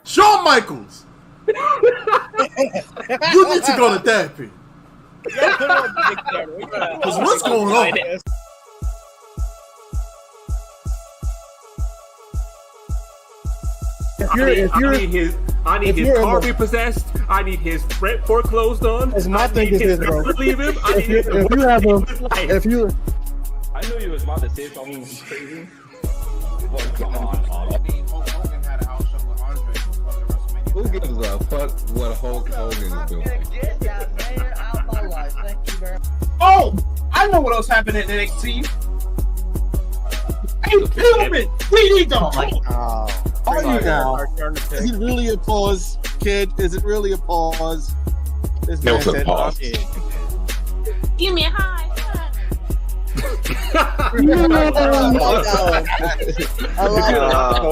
Shawn Michaels. You need to go to therapy. Because what's going on? I need his car repossessed. I need his rent foreclosed on. That's my thing is this, bro. Leave him. If you have a, if you, I knew you was about to say something crazy. But come on, who gives a fuck what Hulk Hogan is doing? Oh, I know what else happened at NXT. Hey, Pillman, we need to. Are you now? Is it really a pause, kid? Is it really a pause? This man said, pause. Give me a high.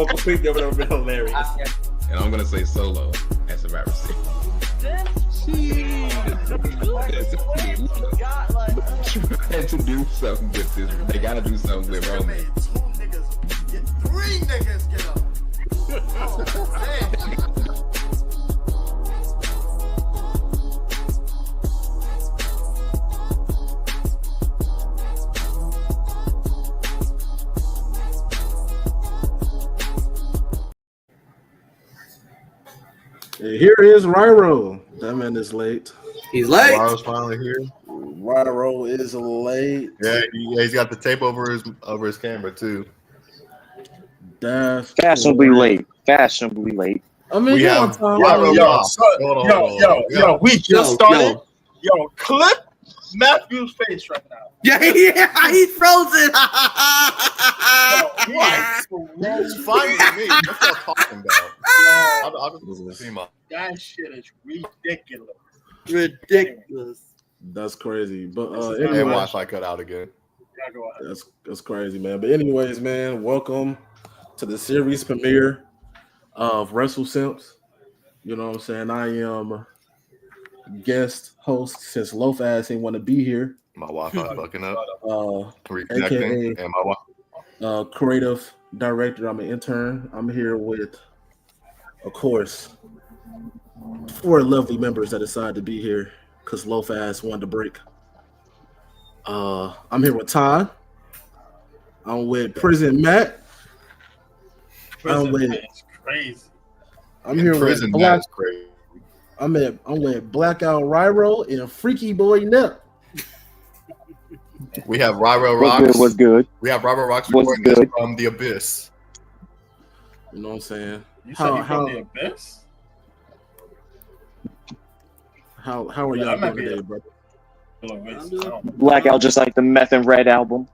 Completely over there, hilarious. And I'm gonna say Solo as a rapper. Trying to do something with this. They gotta do something with Roman. Two niggas get 3 niggas get up. Here is Ryro. That man is late. He's late. Ryro's finally here. Ryro is late. Yeah, he's got the tape over his camera too. That's fashionably late. Fashionably late. I mean, we have Yo, we just started. Yo, clip Matthew's face right now. Yeah, he's frozen. It's fine with me. That's what I'm talking about. I'll just see my. That shit is ridiculous. Ridiculous. That's crazy. But Hey, anyway, watch I cut out again. Yeah, go ahead. that's crazy, man. But anyways, man, welcome to the series premiere of WrestleSimps. You know what I'm saying? I am guest host since Loaf Ass ain't want to be here. My Wi-Fi fucking up. AKA and my Wi-Fi. Creative director. I'm an intern. I'm here with, of course, 4 lovely members that decided to be here because Loaf Ass wanted to break. I'm here with Todd. I'm with Prison Matt. Prison Matt is crazy. I'm here Prison with Matt is crazy. I'm with Blackout Ryro and Freaky Boy Nip. We have Ryro Rocks. What's good? We have Ryro Rocks What's recording good? this from the Abyss. You know what I'm saying? You said you from the Abyss? How are y'all doing today, brother? Blackout, just like the Meth and Red album.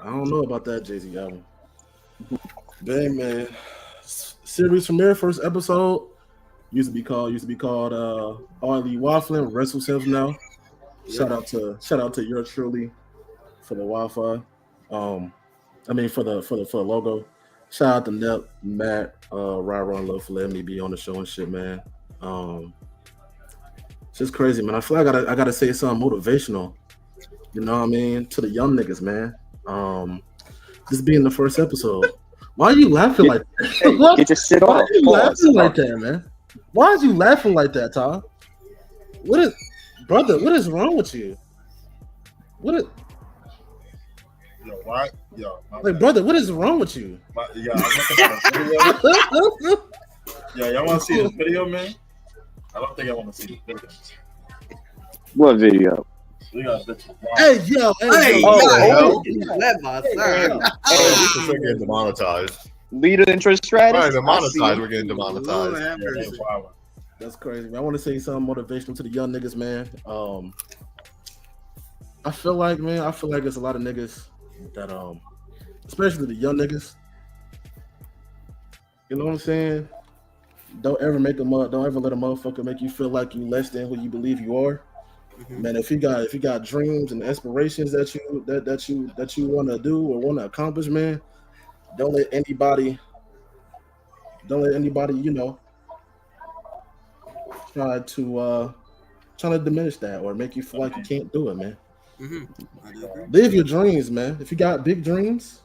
I don't know about that Jay-Z album. Dang, man. Series premiere, first episode. Used to be called Arlie Waffling, WrestleSimps now. Shout out to yours truly for the Wi-Fi. For the logo. Shout out to Nep, Matt, Ryro, and Love for letting me be on the show and shit, man. It's just crazy, man. I feel like I gotta say something motivational. You know what I mean? To the young niggas, man. This being the first episode. Why are you laughing like that? Hey, get your shit off. Why are you laughing like that, man? Why are you laughing like that, Tom? What is wrong with you? Yo, what? Yo, brother, what is wrong with you? I'm looking at a video. Yeah, y'all want to see this video, man? I don't think I want to see this video. What video? We got bitches. Hey, yo. Let my sir. We're getting demonetized. Leader interest strategy. Right, demonetized. We're getting demonetized. That's crazy, man. I want to say something motivational to the young niggas, man. I feel like there's a lot of niggas that especially the young niggas. You know what I'm saying? Don't ever let a motherfucker make you feel like you less than who you believe you are. Mm-hmm. Man, if you got dreams and aspirations that you want to do or want to accomplish, man, don't let anybody, you know, try to diminish that or make you feel like you can't do it, man. Mm-hmm. Live your dreams, man. If you got big dreams,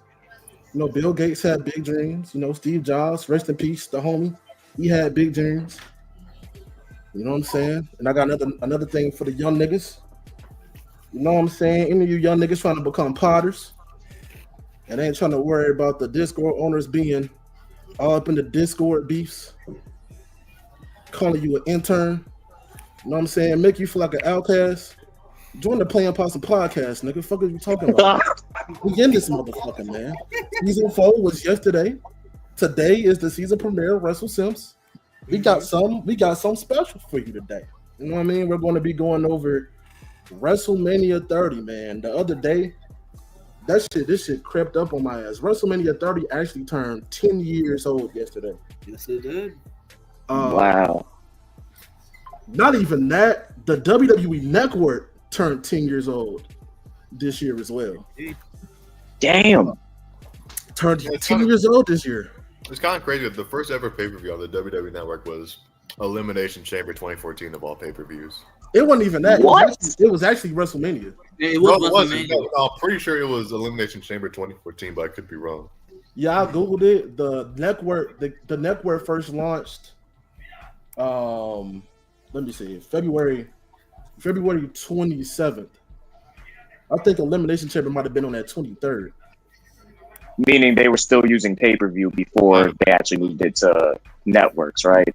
You know, Bill Gates had big dreams. You know, Steve Jobs, rest in peace, the homie, he had big dreams. You know what I'm saying? And I got another thing for the young niggas. You know what I'm saying? Any of you young niggas trying to become potters and ain't trying to worry about the Discord owners being all up in the Discord beefs, calling you an intern. You know what I'm saying? Make you feel like an outcast. Join the Playin Possum podcast, nigga. Fuck are you talking about? We in this motherfucker, man. Season 4 was yesterday. Today is the season premiere of WrestleSimps. We got some special for you today. You know what I mean? We're going to be going over WrestleMania 30, man. The other day, this shit crept up on my ass. WrestleMania 30 actually turned 10 years old yesterday. Yes, it did. Wow. Not even that. The WWE Network turned 10 years old this year as well. Damn. Turned 10 years old this year. It's kind of crazy that the first ever pay-per-view on the WWE Network was Elimination Chamber 2014 of all pay-per-views. It wasn't even that. What? It was actually WrestleMania. It was WrestleMania. WrestleMania. I'm pretty sure it was Elimination Chamber 2014, but I could be wrong. Yeah, I googled it. The network first launched. Let me see, February 27th. I think Elimination Chamber might have been on that 23rd. Meaning they were still using pay-per-view before they actually moved it to networks, right?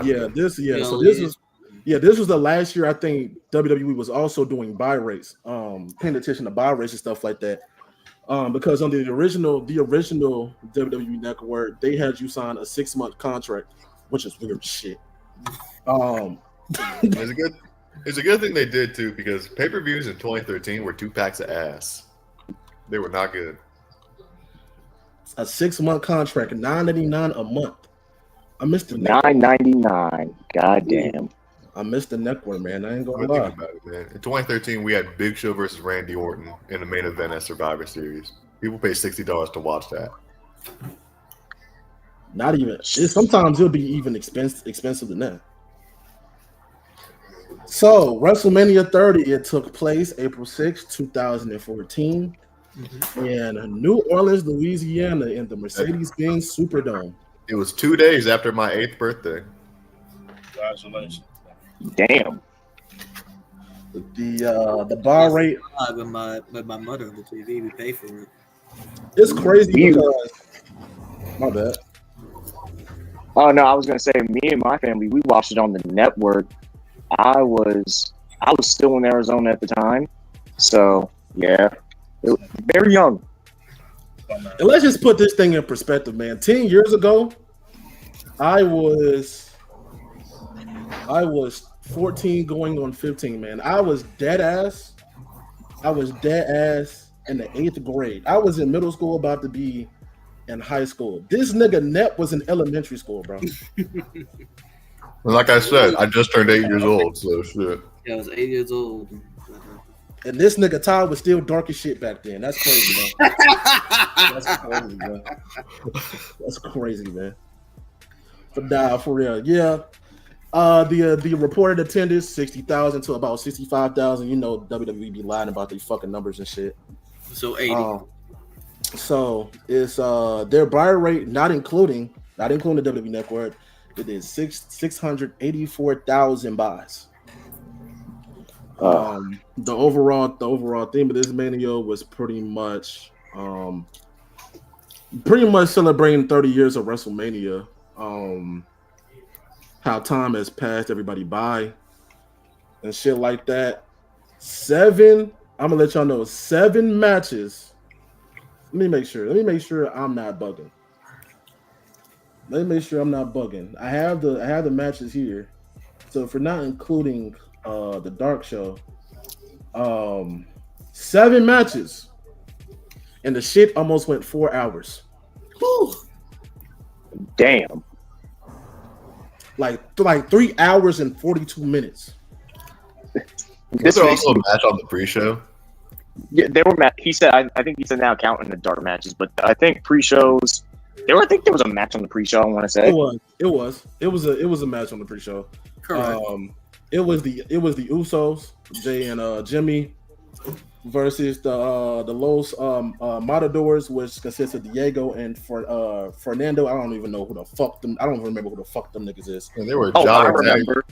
This was the last year I think WWE was also doing buy rates, paying attention to buy rates and stuff like that. Because on the original WWE Network, they had you sign a 6-month contract, which is weird shit. It's a good thing they did too, because pay-per-views in 2013 were 2 packs of ass. They were not good. A 6-month contract, $9.99 a month. I missed the $9.99. Goddamn. I missed the network, man. I ain't gonna Think lie. about it, man. In 2013, we had Big Show versus Randy Orton in the main event at Survivor Series. People pay $60 to watch that. Not even. Sometimes it'll be even expensive than that. So WrestleMania 30, it took place April 6, 2014, in New Orleans, Louisiana, in the Mercedes-Benz Superdome. It was 2 days after my 8th birthday. Congratulations. Damn. The bar rate. With my mother on the TV, we pay for it. It's crazy because my bad. Oh no, I was gonna say me and my family, we watched it on the network. I was still in Arizona at the time, so yeah, very young. And let's just put this thing in perspective, man. 10 years ago, I was 14 going on 15, man. I was dead ass in the 8th grade. I was in middle school, about to be in high school. This nigga Nep was in elementary school, bro. Like I said, I just turned 8 years old, so shit. Yeah, I was 8 years old. And this nigga Todd was still dark as shit back then. That's crazy, man. That's crazy, man. That's crazy, man. But nah, for real, yeah. The reported attendance 60,000 to about 65,000. You know, WWE be lying about their fucking numbers and shit. So 80. So it's their buy rate, not including the WWE Network. It is 684,000 buys. The overall theme of this mania was pretty much celebrating 30 years of WrestleMania. How time has passed everybody by and shit like that. I'm gonna let y'all know 7 matches. Let me make sure I'm not bugging. I have the matches here. So if we're not including the dark show, 7 matches, and the shit almost went 4 hours. Whew. Damn. Like 3 hours and 42 minutes. Was there also a match on the pre-show? Yeah, there were. He said, I think he said now counting the dark matches, but I think pre-shows. I think there was a match on the pre-show. I want to say it was a match on the pre-show. Correct. It was the Usos, Jay and Jimmy, versus the Los Matadors, which consists of Diego and Fernando. I don't even know who the fuck them. I don't even remember who the fuck them niggas is. And they were Oh, I Jolly remember.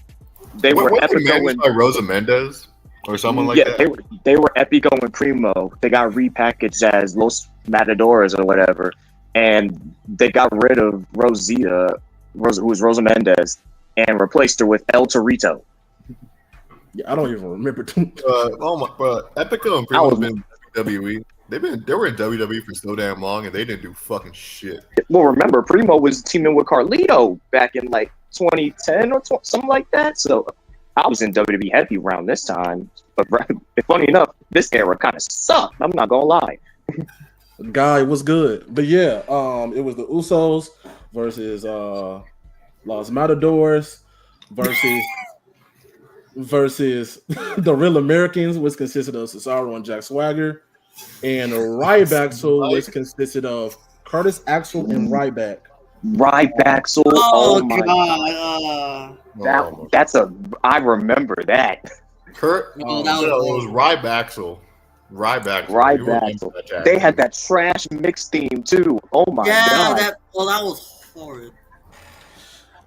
They were What Epico managed and by Rosa Mendez or someone like yeah, that? they were Epico and Primo. They got repackaged as Los Matadores or whatever, and they got rid of Rosita, who was Rosa Mendez, and replaced her with El Torito. Yeah, I don't even remember. Oh my, Epico and Primo have been in WWE. They were in WWE for so damn long, and they didn't do fucking shit. Well, remember, Primo was teaming with Carlito back in like 2010 or something like that. So I was in WWE heavy around this time. But funny enough, this era kind of sucked. I'm not gonna lie. Guy was good, but yeah, it was the Usos versus Los Matadors versus the Real Americans, which consisted of Cesaro and Jack Swagger, and Ryback, which consisted of Curtis Axel and Ryback. Ryback, oh my God. I remember that. Kurt, that it was was Ryback. Ryback. They had that trash mix theme too. Oh my god. That was horrid.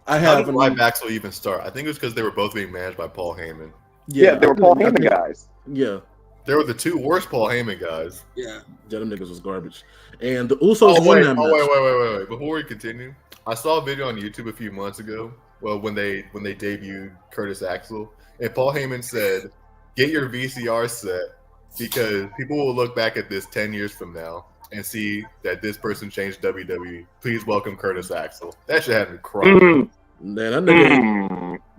How did Ryback even start? I think it was because they were both being managed by Paul Heyman. Yeah, they were Paul Heyman guys. Yeah. They were the two worst Paul Heyman guys. Yeah. Yeah, them niggas was garbage. And the Usos won that match. Wait. Before we continue, I saw a video on YouTube a few months ago. Well, when they debuted Curtis Axel, and Paul Heyman said, "Get your VCR set because people will look back at this 10 years from now and see that this person changed WWE. Please welcome Curtis Axel." That shit had me crying. Mm-hmm. Man,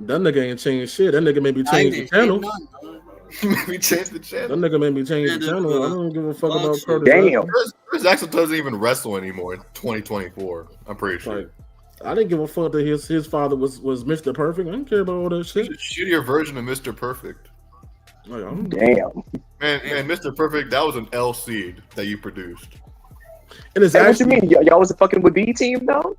that nigga ain't changed shit. That nigga made me change the channel. We changed the channel. That nigga made me change the channel. I don't give a fuck about Curtis. Damn. Curtis Axel doesn't even wrestle anymore in 2024. I'm pretty sure. Like, I didn't give a fuck that his father was Mr. Perfect. I didn't care about all that shit. Shittier version of Mr. Perfect. Like, damn. Man, Mr. Perfect, that was an L seed that you produced. And it's what you mean? Y'all was fucking with B Team though?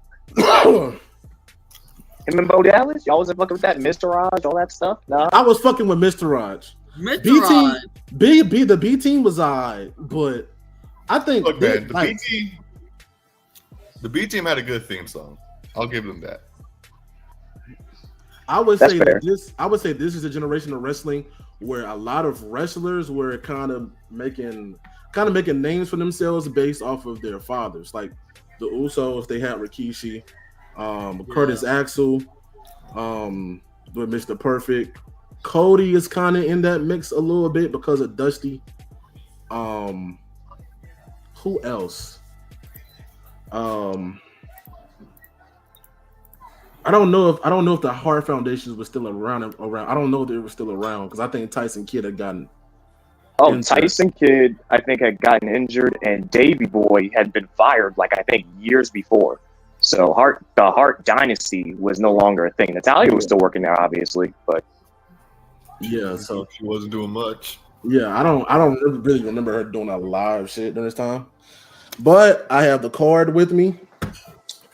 Him and Bo Dallas? Y'all wasn't fucking with that Mr. Raj, all that stuff? Nah. I was fucking with Mr. Raj. The B Team was alright, but I think look, man, the B Team had a good theme song. I'll give them that. I would say this is a generation of wrestling where a lot of wrestlers were kind of making names for themselves based off of their fathers. Like the Usos, they had Rikishi, Curtis Axel, with Mr. Perfect. Cody is kind of in that mix a little bit because of Dusty. Who else? I don't know if the Hart Foundations was still around. I don't know if they were still around because I think Tyson Kidd had gotten. Oh, injured. Tyson Kidd, I think, had gotten injured, and Davey Boy had been fired, like I think years before. So the Hart Dynasty was no longer a thing. Natalia was still working there, obviously, but yeah, so she wasn't doing much. Yeah, I don't really remember her doing a live shit during this time. But I have the card with me.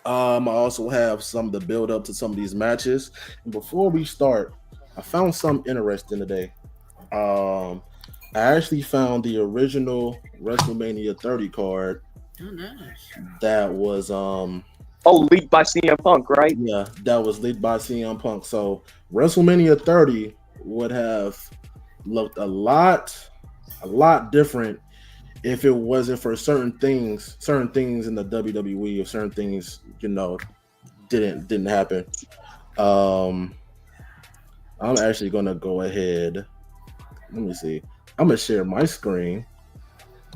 I also have some of the build up to some of these matches. And before we start, I found something interesting today. I actually found the original WrestleMania 30 card. Oh, nice. That was leaked by CM Punk, right? Yeah, that was leaked by CM Punk. So WrestleMania 30 would have looked a lot different if it wasn't for certain things in the WWE, if certain things, didn't happen. I'm actually gonna go ahead. Let me see. I'm gonna share my screen,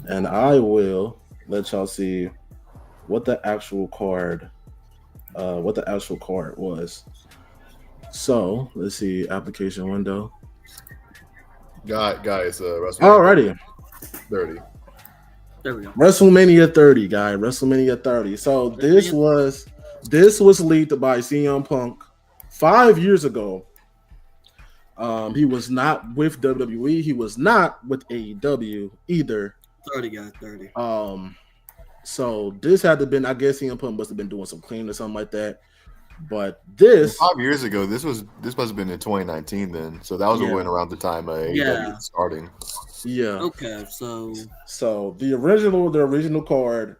and I will let y'all see what the actual card was. So let's see, application window. Guys, Alrighty. 30. There we go. WrestleMania 30, guy. WrestleMania 30. So this was leaked by CM Punk 5 years ago. He was not with WWE. He was not with AEW either. 30 guys, 30. So this had to been, I guess CM Punk must have been doing some cleaning or something like that. But this 5 years ago, this must have been in 2019 then. So that was Yeah. when around the time AEW Yeah. was starting. yeah. Okay, so So the original card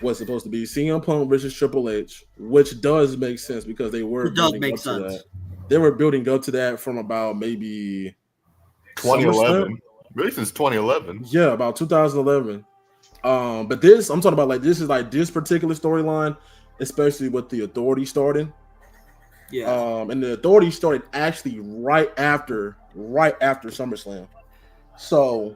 was supposed to be CM Punk versus Triple H, which does make sense because they were it does building make up to sense. that. They were building up to that from about maybe 2011. Really since 2011. Yeah, about 2011. But this I'm talking about like this is like this particular storyline, especially with the Authority starting. Yeah. And the Authority started actually right after SummerSlam. So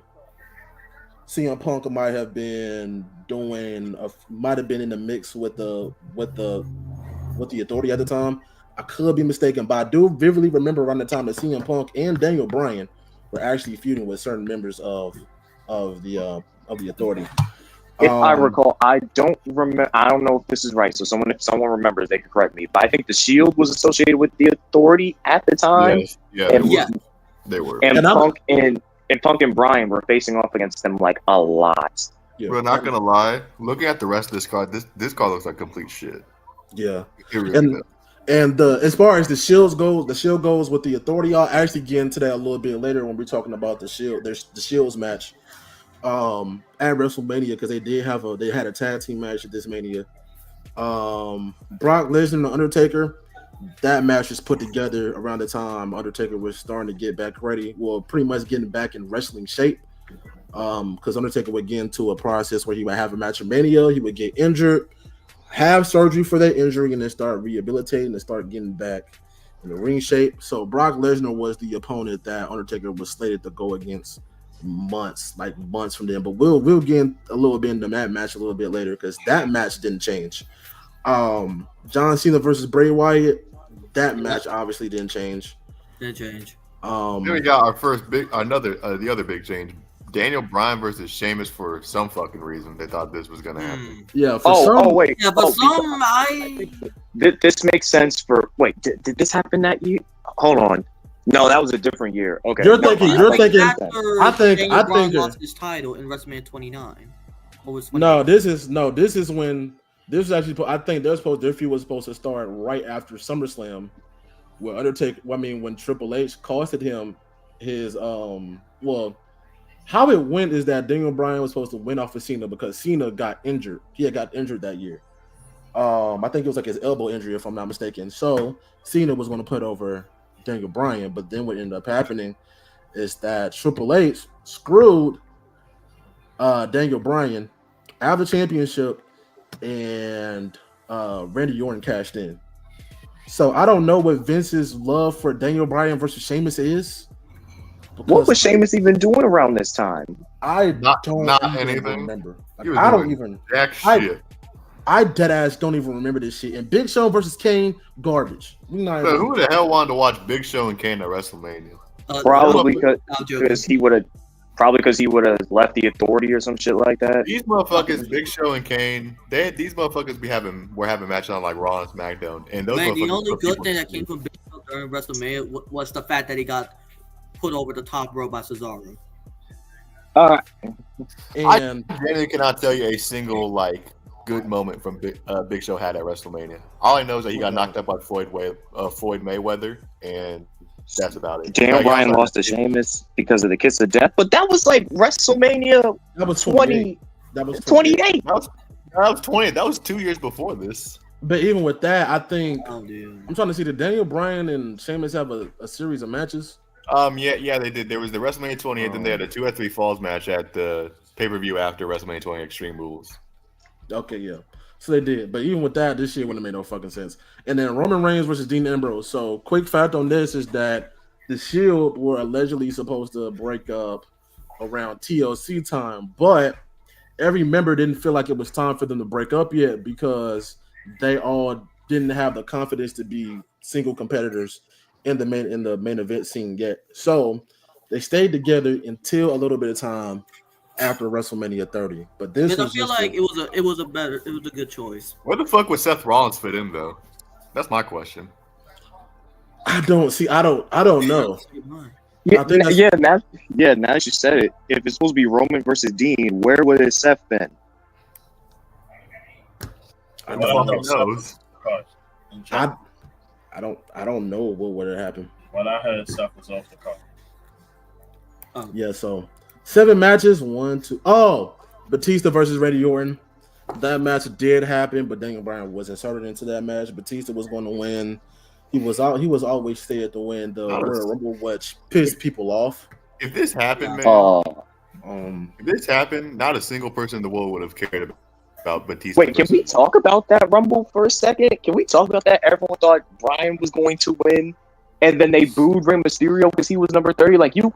CM Punk might have been in the mix with the Authority at the time. I could be mistaken, but I do vividly remember around the time that CM Punk and Daniel Bryan were actually feuding with certain members of the Authority. If I recall, I don't remember. I don't know if this is right. So if someone remembers, they could correct me. But I think the Shield was associated with the Authority at the time. Yes. Yeah, they were. And Punk and Bryan were facing off against them like a lot. Yeah. We're not gonna lie. Looking at the rest of this card, this card looks like complete shit. Yeah. It really does. And as far as the Shield goes with the Authority, I'll actually get into that a little bit later when we're talking about the Shield. There's the Shields match at WrestleMania because they had a tag team match at this Mania. Brock Lesnar and The Undertaker, that match was put together around the time Undertaker was starting to get back ready. Well, pretty much getting back in wrestling shape. Because Undertaker would get into a process where he would have a match at Mania, he would get injured, have surgery for that injury, and then start rehabilitating and start getting back in the ring shape. So Brock Lesnar was the opponent that Undertaker was slated to go against months from then. But we'll get a little bit into that match a little bit later because that match didn't change. John Cena versus Bray Wyatt, that match obviously didn't change. Didn't change. Then we got our first the other big change. Daniel Bryan versus Sheamus for some fucking reason. They thought this was gonna happen. Yeah. Wait. Yeah, but This makes sense for. Wait, did this happen that year? Hold on. No, that was a different year. Okay. You're thinking. I think. Lost his title in WrestleMania 29. This is when this is actually. I think their feud was supposed to start right after SummerSlam, where when Triple H costed him his how it went is that Daniel Bryan was supposed to win off of Cena because Cena got injured. He had got injured that year. I think it was like his elbow injury, if I'm not mistaken. So Cena was going to put over Daniel Bryan, but then what ended up happening is that Triple H screwed Daniel Bryan out of the championship, and Randy Orton cashed in. So I don't know what Vince's love for Daniel Bryan versus Sheamus is. What was Sheamus even doing around this time? I don't anything. remember. I don't even. Jack shit. I dead ass don't even remember this shit. And Big Show versus Kane, garbage. Who the hell wanted to watch Big Show and Kane at WrestleMania? Probably because he would have left the Authority or some shit like that. These motherfuckers, Big Show and Kane, these motherfuckers were having matches on like Raw and SmackDown, and those. Man, the only good thing that came from Big Show during WrestleMania was the fact that he got put over the top rope by Cesaro. And I cannot tell you a single good moment from Big Show had at WrestleMania. All I know is that he got knocked up by Floyd Mayweather, and that's about it. Daniel Bryan lost to Sheamus because of the kiss of death, but that was like WrestleMania. That was 20. That was 28. That was 20. That was 2 years before this. But even with that, I think I'm trying to see, did Daniel Bryan and Sheamus have a series of matches? Yeah, they did. There was the WrestleMania 28, then they had a 2 at 3 Falls match at the pay-per-view after WrestleMania 20 Extreme Rules. Okay, yeah. So they did. But even with that, this shit wouldn't have made no fucking sense. And then Roman Reigns versus Dean Ambrose. So quick fact on this is that the Shield were allegedly supposed to break up around TLC time, but every member didn't feel like it was time for them to break up yet because they all didn't have the confidence to be single competitors in the main event scene yet. So they stayed together until a little bit of time after WrestleMania 30. But this was I feel like it was a good choice. Where the fuck would Seth Rollins fit in though? That's my question. I don't know. Now that you said it, if it's supposed to be Roman versus Dean, where would his Seth been? I don't know. I don't know what would have happened. When I heard Seth was off the card. Yeah, so 7 matches, 1, 2. Oh, Batista versus Randy Orton. That match did happen, but Daniel Bryan was inserted into that match. Batista was going to win. He was always stated to win the Royal Rumble, which pissed people off. If this happened, if this happened, not a single person in the world would have cared about Batista. Wait, can we talk about that Rumble for a second? Can we talk about that? Everyone thought Bryan was going to win, and then they booed Rey Mysterio because he was number 30. Like you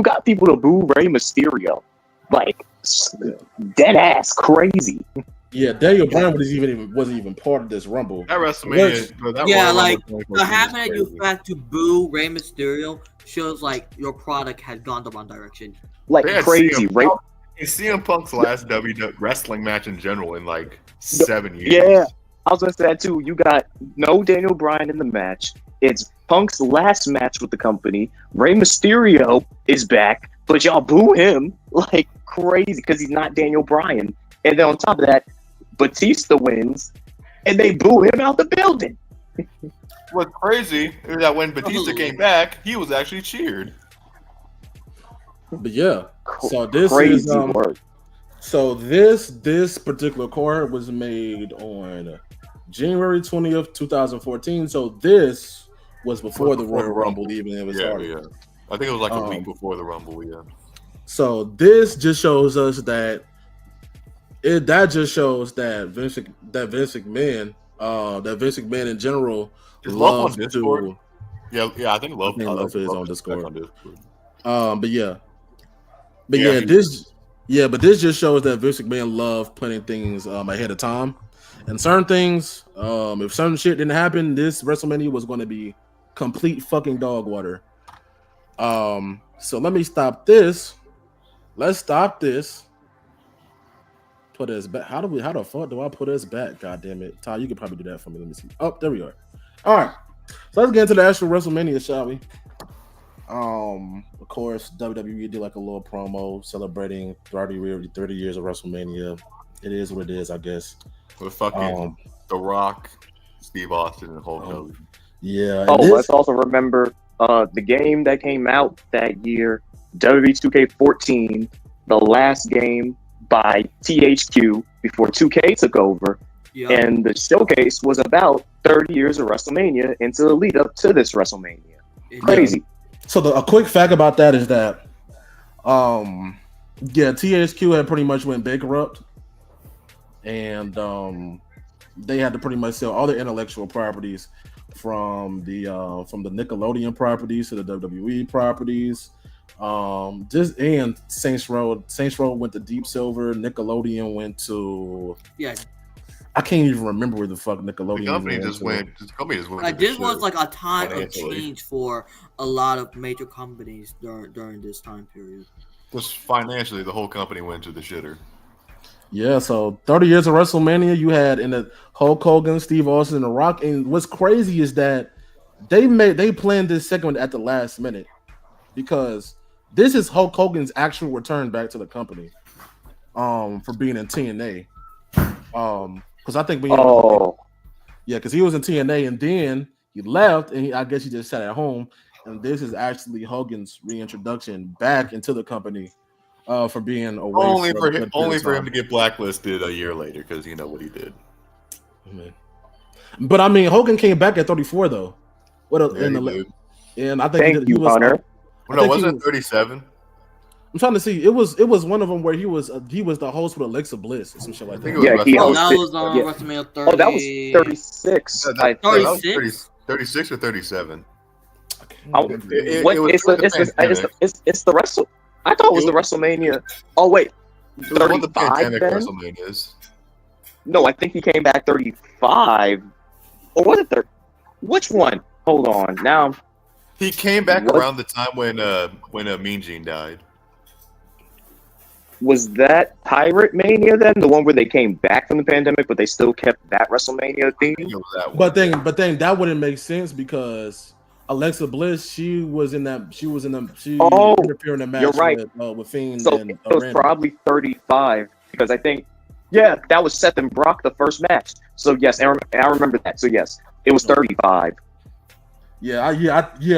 got people to boo Rey Mysterio, like dead ass crazy. Yeah, Daniel Bryan wasn't even part of this Rumble. That WrestleMania, the having that you had to boo Rey Mysterio shows like your product had gone the wrong direction. Like crazy, right? It's CM Punk's last WWE wrestling match in general in like 7 years. Yeah, I was gonna say that too. You got no Daniel Bryan in the match. It's Punk's last match with the company. Rey Mysterio is back, but y'all boo him like crazy because he's not Daniel Bryan. And then on top of that, Batista wins, and they boo him out the building. What's crazy is that when Batista came back, he was actually cheered. But yeah, so this crazy is work. So this particular card was made on January 20th, 2014. So this was before the Royal Rumble even it was started. Yeah. I think it was like a week before the Rumble. Yeah. So this just shows us that Vince McMahon in general loves to. Yeah, I think Love is on Discord. But this just shows that Vince McMahon loved planning things ahead of time. And certain things, if certain shit didn't happen, this WrestleMania was going to be complete fucking dog water. So let me stop this. Let's stop this. Put us back. How the fuck do I put us back? God damn it. Ty, you could probably do that for me. Let me see. Oh, there we are. All right. So let's get into the actual WrestleMania, shall we? Of course, WWE did like a little promo celebrating 30 years of WrestleMania. It is what it is, I guess. With fucking The Rock, Steve Austin, and Hulk Hogan. Yeah. Let's also remember the game that came out that year, WWE 2K14, the last game by THQ before 2K took over. Yep. And the showcase was about 30 years of WrestleMania into the lead up to this WrestleMania. Crazy. So a quick fact about that is that, THQ had pretty much went bankrupt, and they had to pretty much sell all the intellectual properties from the Nickelodeon properties to the WWE properties. And Saints Row went to Deep Silver. Nickelodeon went to I can't even remember where the fuck Nickelodeon. The company just went. Like this was like a time of change for a lot of major companies during this time period. Just financially, the whole company went to the shitter. Yeah, so 30 years of WrestleMania, you had in the Hulk Hogan, Steve Austin, and The Rock. And what's crazy is that they planned this segment at the last minute because this is Hulk Hogan's actual return back to the company, for being in TNA. Because I think because he was in TNA and then he left and I guess he just sat at home. And this is actually Hogan's reintroduction back into the company, for being away. Only for him to get blacklisted a year later because you know what he did. But I mean, Hogan came back at 34 though. And I think he was Hunter. No, wasn't it 37? I'm trying to see. It was one of them where he was the host with Alexa Bliss or some shit like that. That was on WrestleMania 30. Oh, that was 36. 36 or 37. It's the Wrestle. I thought it was the WrestleMania. Oh wait, 35 then? WrestleManias. No, I think he came back 35. Or was it 30? Which one? Hold on. Now he came back around the time when Mean Gene died. Was that Pirate Mania then? The one where they came back from the pandemic, but they still kept that WrestleMania theme? But then that wouldn't make sense because Alexa Bliss, she interfered in the match. You're right. With Fiend. So and it was probably 35 because I think, that was Seth and Brock the first match. So yes, I remember that. So yes, it was 35. Yeah.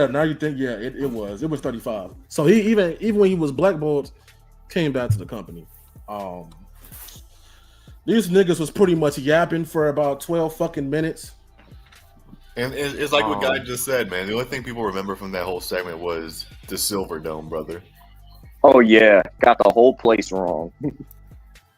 Now you think, it was 35. So he even when he was blackballed, came back to the company. These niggas was pretty much yapping for about 12 fucking minutes. And it's like what Guy just said, man. The only thing people remember from that whole segment was the Silver Dome, brother. Oh yeah, got the whole place wrong.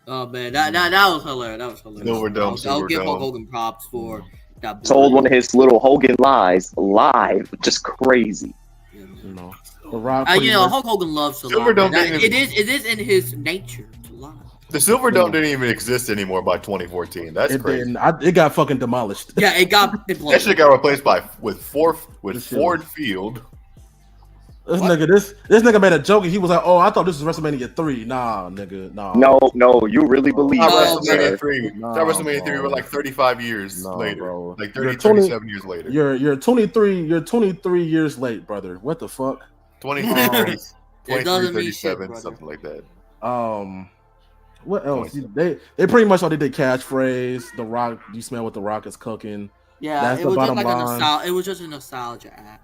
Oh man, that was hilarious. That was hilarious. Silver Dome, I'll give Hulk Hogan props for that. Told one of his little Hogan lies live, just crazy. You know, the Rock. Hulk Hogan loves to Silver lie. Dome It is in his nature to lie. The Silver Dome didn't even exist anymore by 2014. That's crazy. It got fucking demolished. Yeah, it got that shit got replaced with Ford Field. This nigga made a joke and he was like, "Oh, I thought this was WrestleMania 3." Nah, nigga, nah. No, you really believe that? WrestleMania 3. WrestleMania 3 were like 35 years later, bro. like 37 years later. You're 23. You're 23 years late, brother. What the fuck? 23, 37, shit, something like that. What else? They pretty much all did their catchphrase. The Rock, you smell what the Rock is cooking. Yeah, that's the bottom line. It was just a nostalgia act.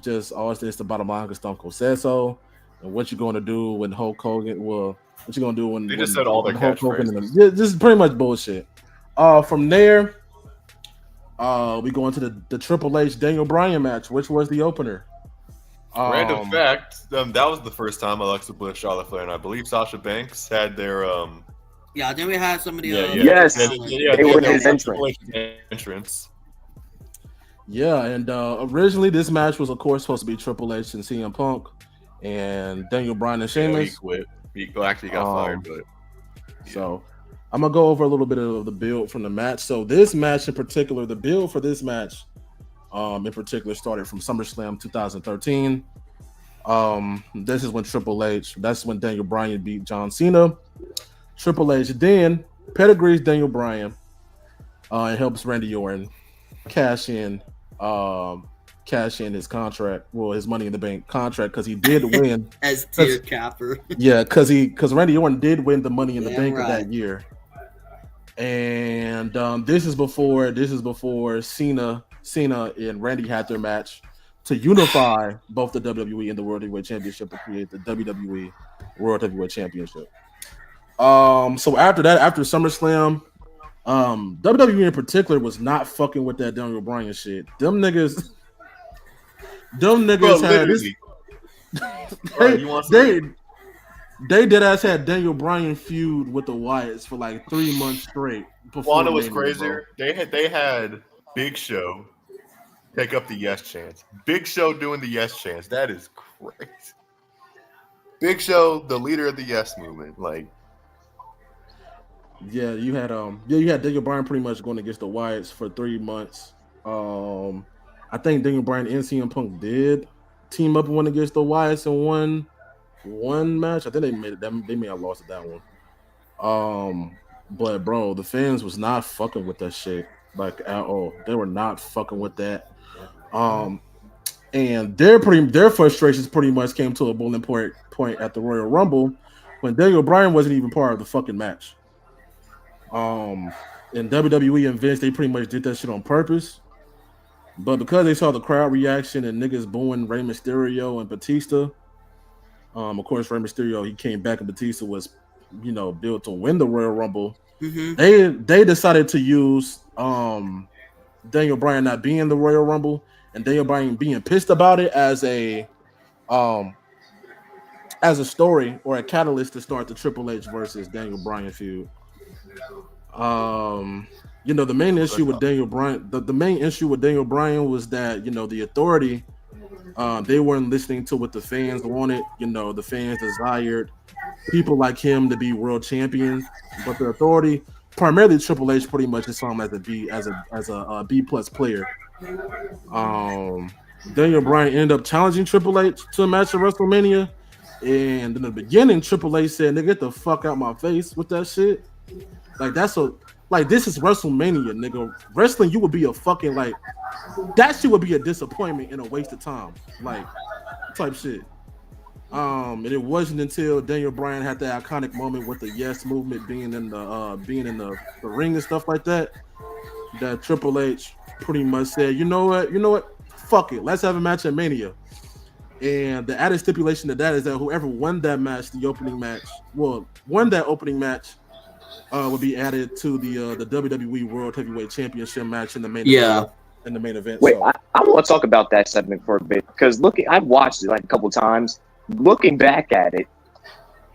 Just always it's the bottom line because Stone Cold said so. And what you going to do when Hulk Hogan? Well, what you going to do when they just said all their catchphrases? Yeah, this is pretty much bullshit. From there, we go into the Triple H Daniel Bryan match, which was the opener. Random fact: that was the first time Alexa Bliss, Charlotte Flair, and I believe Sasha Banks had their Yeah, then we had somebody. Yes, they were his entrance. Yeah, and originally this match was, of course, supposed to be Triple H and CM Punk, and Daniel Bryan and Sheamus. He quit. He actually got fired, but so I'm gonna go over a little bit of the build from the match. So this match in particular, the build for this match, in particular, started from SummerSlam 2013. This is when that's when Daniel Bryan beat John Cena. Triple H then pedigrees Daniel Bryan and helps Randy Orton cash in his contract, his Money in the Bank contract, because he did win as tier capper. Yeah, because Randy Orton did win the Money in the Bank of that year. And this is before Cena and Randy had their match to unify both the WWE and the World Heavyweight Championship to create the WWE World Heavyweight Championship. So after that, after SummerSlam, WWE in particular was not fucking with that Daniel Bryan shit. Them niggas had this. They dead ass had Daniel Bryan feud with the Wyatts for like 3 months straight. Wanda was crazier. They had Big Show take up the yes chance. Big Show doing the yes chance. That is crazy. Big Show, the leader of the yes movement, like. Yeah, you had Daniel Bryan pretty much going against the Wyatts for 3 months. I think Daniel Bryan and CM Punk did team up and win against the Wyatts in one match. I think they may have lost at that one. But bro, the fans was not fucking with that shit like at all. They were not fucking with that. And their frustrations pretty much came to a boiling point at the Royal Rumble when Daniel Bryan wasn't even part of the fucking match. And WWE and Vince, they pretty much did that shit on purpose. But because they saw the crowd reaction and niggas booing Rey Mysterio and Batista, of course, Rey Mysterio, he came back and Batista was, built to win the Royal Rumble. Mm-hmm. They decided to use Daniel Bryan not being in the Royal Rumble and Daniel Bryan being pissed about it as a story or a catalyst to start the Triple H versus Daniel Bryan feud. The main issue with Daniel Bryan, the main issue with Daniel Bryan was that, the Authority, they weren't listening to what the fans wanted. The fans desired people like him to be world champions, but the Authority, primarily Triple H, pretty much saw him as a B plus player. Daniel Bryan ended up challenging Triple H to a match at WrestleMania, and in the beginning, Triple H said, "Nigga, get the fuck out my face with that shit." This is WrestleMania, nigga. Wrestling, you would be a fucking that shit would be a disappointment and a waste of time, type shit. And it wasn't until Daniel Bryan had that iconic moment with the yes movement being in the ring and stuff like that that Triple H pretty much said, you know what, fuck it, let's have a match at Mania. And the added stipulation to that is that whoever won that match, won that opening match, would be added to the WWE World Heavyweight Championship match in the main event. In the main event. Wait, I want to talk about that segment for a bit because I've watched it like a couple times. Looking back at it,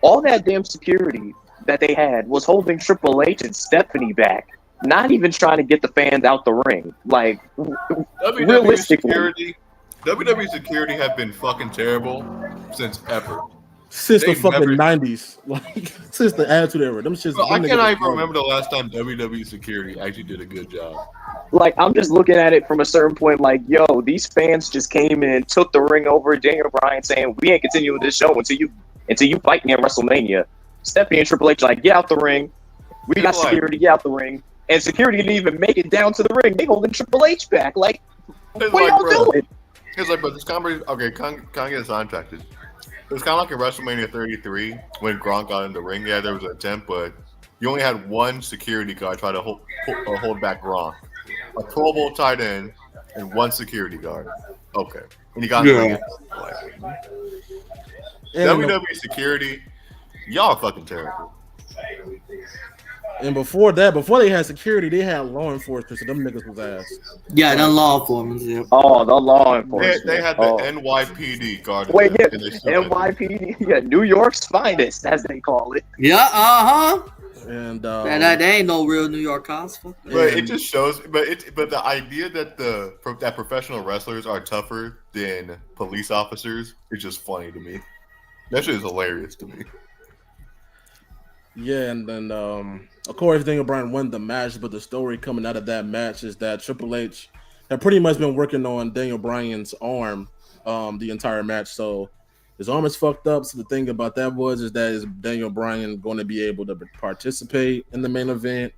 all that damn security that they had was holding Triple H and Stephanie back, not even trying to get the fans out the ring. Like, realistically, WWE security have been fucking terrible since ever. Since the fucking 90s. Like, since the Attitude Era. Them shits. I cannot even remember the last time WWE security actually did a good job. Like, I'm just looking at it from a certain point, like, yo, these fans just came in, took the ring over, Daniel Bryan saying, we ain't continuing this show until you fight me at WrestleMania. Stephanie and Triple H like, get out the ring. We got security, get out the ring. And security didn't even make it down to the ring. They holding Triple H back. Like, what y'all doing? It's like, but this conversation, okay, can't get sidetracked. It was kind of like in WrestleMania 33 when Gronk got in the ring. Yeah, there was an attempt, but you only had one security guard try to hold back Gronk. A Pro Bowl tight end and one security guard. Okay. And you got WWE security, y'all fucking terrible. And before they had security, they had law enforcement, so them niggas was ass. Yeah, the law enforcement. Yeah. Oh, the law enforcement. They had the NYPD guard. Wait, yeah, NYPD, yeah, New York's finest, as they call it. Yeah, And that ain't no real New York cops. But it just shows. But the idea that that professional wrestlers are tougher than police officers is just funny to me. That shit is hilarious to me. Yeah, and then of course Daniel Bryan won the match, but the story coming out of that match is that Triple H had pretty much been working on Daniel Bryan's arm the entire match. So his arm is fucked up. So the thing about that is Daniel Bryan going to be able to participate in the main event?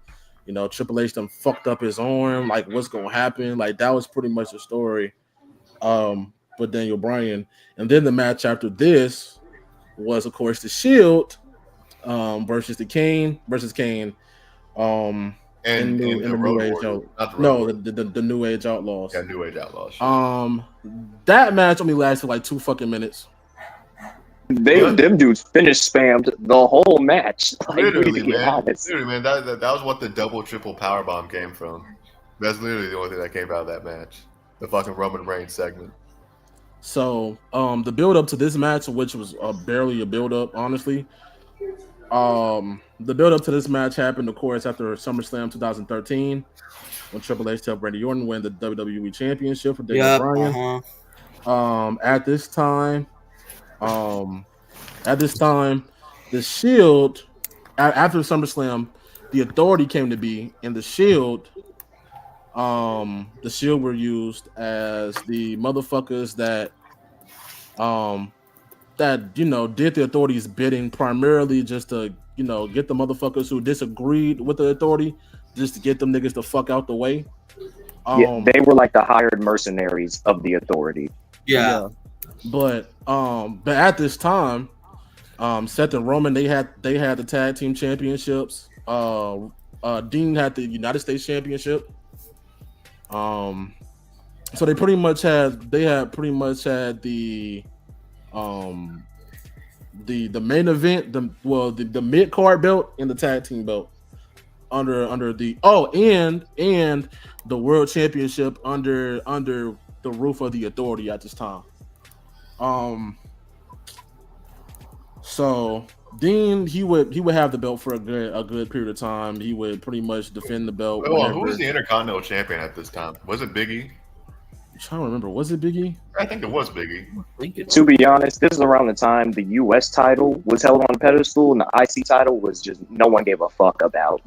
You know, Triple H done fucked up his arm. Like, what's going to happen? Like, that was pretty much the story with Daniel Bryan. And then the match after this was, of course, the Shield versus Kane. And the New Age the New Age Outlaws. Yeah, New Age Outlaws. That match only lasted like 2 fucking minutes. Them dudes finished spammed the whole match. Like, literally, man. Literally, man. That was what the double triple power bomb came from. That's literally the only thing that came out of that match. The fucking Roman Reigns segment. So, the build up to this match, which was barely a build up, honestly. The build up to this match happened, of course, after SummerSlam 2013, when Triple H helped Randy Orton win the WWE Championship for Daniel Bryan. At this time, the Shield, after SummerSlam, the Authority came to be, and the Shield were used as the motherfuckers that did the Authority's bidding, primarily just to, get the motherfuckers who disagreed with the Authority, just to get them niggas the fuck out the way. They were like the hired mercenaries of the Authority. Yeah. But at this time, Seth and Roman, they had the tag team championships. Dean had the United States Championship. So they pretty much had the main event, the mid card belt and the tag team belt under the and the world championship under the roof of the Authority at this time. So Dean, he would have the belt for a good period of time. He would pretty much defend the belt. Who was the Intercontinental Champion at this time? Was it Big E? I'm trying to remember. Was it Big E? I think it was Big E. To be honest, this is around the time the U.S. title was held on a pedestal, and the IC title was just no one gave a fuck about.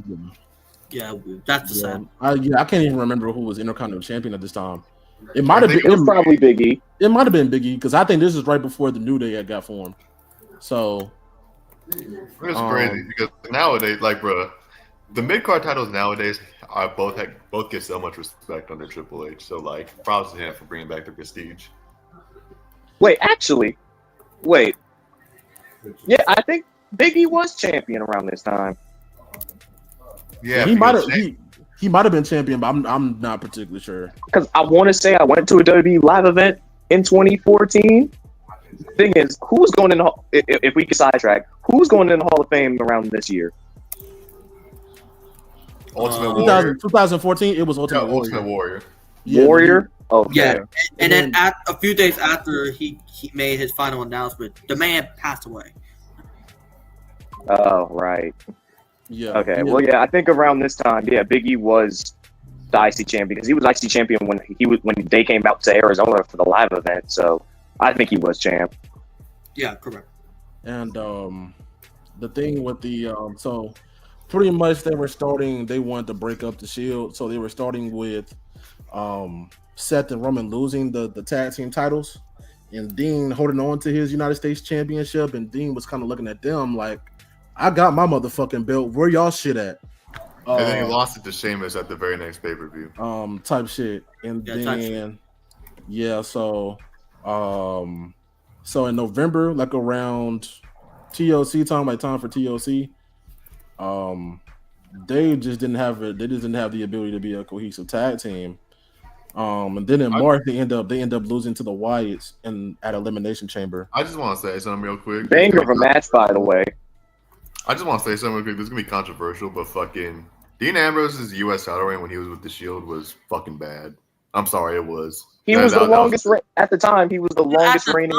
Yeah, that's the same. I can't even remember who was Intercontinental Champion at this time. It might have been. It was probably Big E. It might have been Big E because I think this is right before the New Day had got formed. So it's crazy because nowadays, like, bro, the mid card titles nowadays are both get so much respect under Triple H. So, like, props to him for bringing back the prestige. Wait. Yeah, I think Big E was champion around this time. Yeah, he might have. He might have been champion, but I'm not particularly sure. Because I want to say I went to a WWE live event in 2014. Thing is, who's going in? If we can sidetrack, who's going in the Hall of Fame around this year? Ultimate Warrior. 2014, it was Ultimate Warrior. Ultimate Warrior. Yeah, Warrior. Oh Yeah, and then a few days after he made his final announcement, the man passed away. Oh right. Yeah. Okay. Well, yeah. I think around this time, Big E was the IC champion because he was IC champion when they came out to Arizona for the live event. So I think he was champ. Yeah, correct. And the thing with the so pretty much they wanted to break up the Shield, so they were starting with Seth and Roman losing the tag team titles, and Dean holding on to his United States Championship, and Dean was kind of looking at them like, I got my motherfucking belt, where y'all shit at? And then he lost it to Sheamus at the very next pay-per-view. Type shit. And then so in November, like around TLC time, like time for TLC, they just didn't have it. They just didn't have the ability to be a cohesive tag team. And then in March they end up losing to the Wyatts at Elimination Chamber. I just want to say something real quick. Banger of a match, by the way. I just want to say something real quick. This is gonna be controversial, but fucking Dean Ambrose's U.S. title reign when he was with the Shield was fucking bad. I'm sorry, it was. He was the longest at the time. He was the longest reigning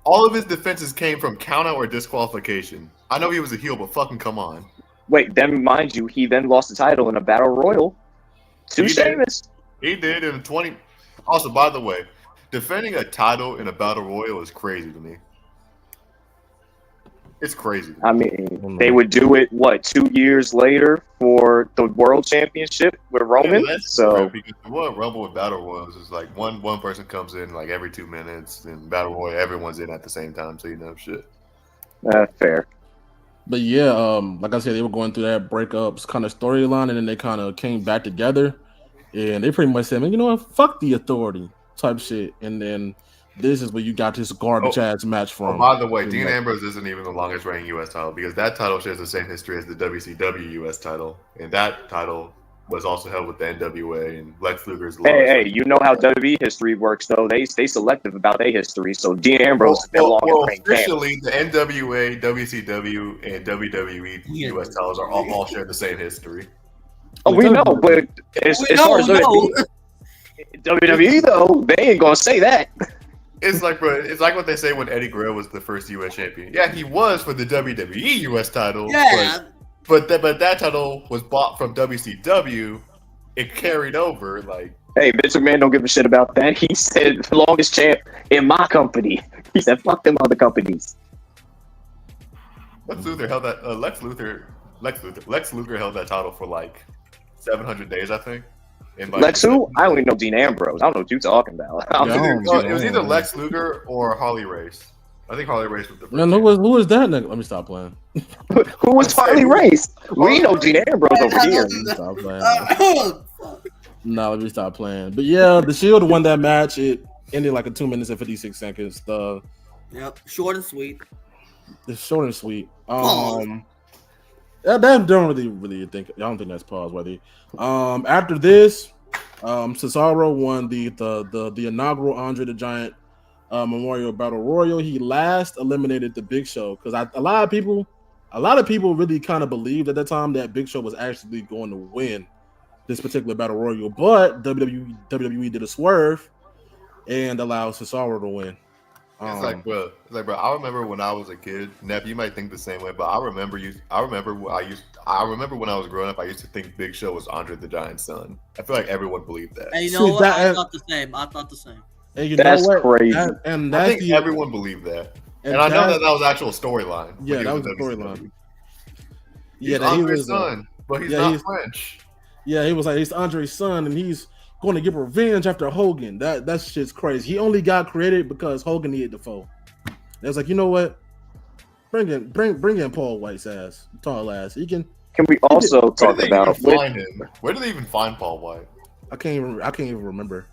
all of his defenses came from countout or disqualification. I know he was a heel, but fucking come on. Wait, then mind you, he then lost the title in a battle royal to Sheamus. He did in 20. Also, by the way, defending a title in a battle royal is crazy to me. It's crazy. I mean, they would do it 2 years later for the World Championship with Roman. So because what Rumble with Battle Royals is like one person comes in like every 2 minutes, and Battle Royal everyone's in at the same time, so shit. Fair. But yeah, like I said, they were going through that breakups kind of storyline, and then they kind of came back together, and they pretty much said, "Man, you know what? Fuck the Authority," type shit, and then. This is where you got this garbage ass match from. By the way, Dean Ambrose isn't even the longest reigning U.S. title because that title shares the same history as the WCW U.S. title, and that title was also held with the NWA and Lex Luger's. Hey, you know how WWE history works, though. They stay selective about their history. So Dean Ambrose is the longest reigning. Officially, the NWA, WCW, and WWE U.S. titles are all share the same history. Oh, we know, but as far as WWE, though, they ain't gonna say that. It's like what they say when Eddie Guerrero was the first U.S. champion. Yeah, he was for the WWE U.S. title. Yeah. But that title was bought from WCW. It carried over. Like, hey, Vince McMahon don't give a shit about that. He said the longest champ in my company. He said, fuck them other companies. Lex Luger held that. Lex Luger held that title for like 700 days, I think. Lex who? I only know Dean Ambrose. I don't know what you're talking about. It was either Lex Luger or Harley Race. I think Harley Race was the first. Man, who was that nigga? Let me stop playing. Who was Harley Race? We know Dean Ambrose over here. Stop playing. No, let me stop playing. But yeah, the Shield won that match. It ended like 2 minutes and 56 seconds. Short and sweet. It's short and sweet. That don't really think. I don't think that's pause worthy. After this, Cesaro won the inaugural Andre the Giant Memorial Battle Royal. He last eliminated the Big Show because a lot of people really kind of believed at that time that Big Show was actually going to win this particular Battle Royal, but WWE did a swerve and allowed Cesaro to win. It's like, bro. I remember when I was a kid. Nev, you might think the same way, but I remember when I was growing up. I used to think Big Show was Andre the Giant's son. I feel like everyone believed that. And you know what? I thought the same. And you that's know what? Crazy. I think everyone believed that. And I know that was actual storyline. Yeah, that was the storyline. Yeah, he's Andre's son, but he's not French. Yeah, he was like, he's Andre's son, and he's going to get revenge after Hogan. That shit's crazy. He only got created because Hogan needed the foe. It was like, you know what? Bring in Paul White's ass, tall ass. Can we also talk about where do they even find Paul White? I can't even remember.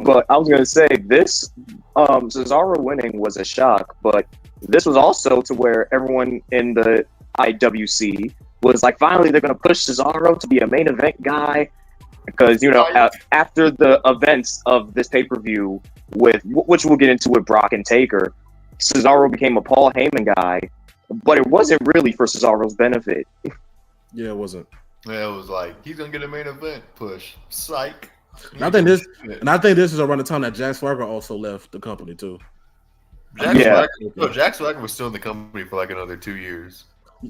But I was gonna say this Cesaro winning was a shock, but this was also to where everyone in the IWC was like, finally they're gonna push Cesaro to be a main event guy, because after the events of this pay-per-view, with which we'll get into with Brock and Taker, Cesaro became a Paul Heyman guy, but it wasn't really for Cesaro's benefit. Yeah, it wasn't. Yeah, it was like he's gonna get a main event push. Psych. And I think this is around the time that Jack Swagger also left the company too. Jack Swagger was still in the company for like another 2 years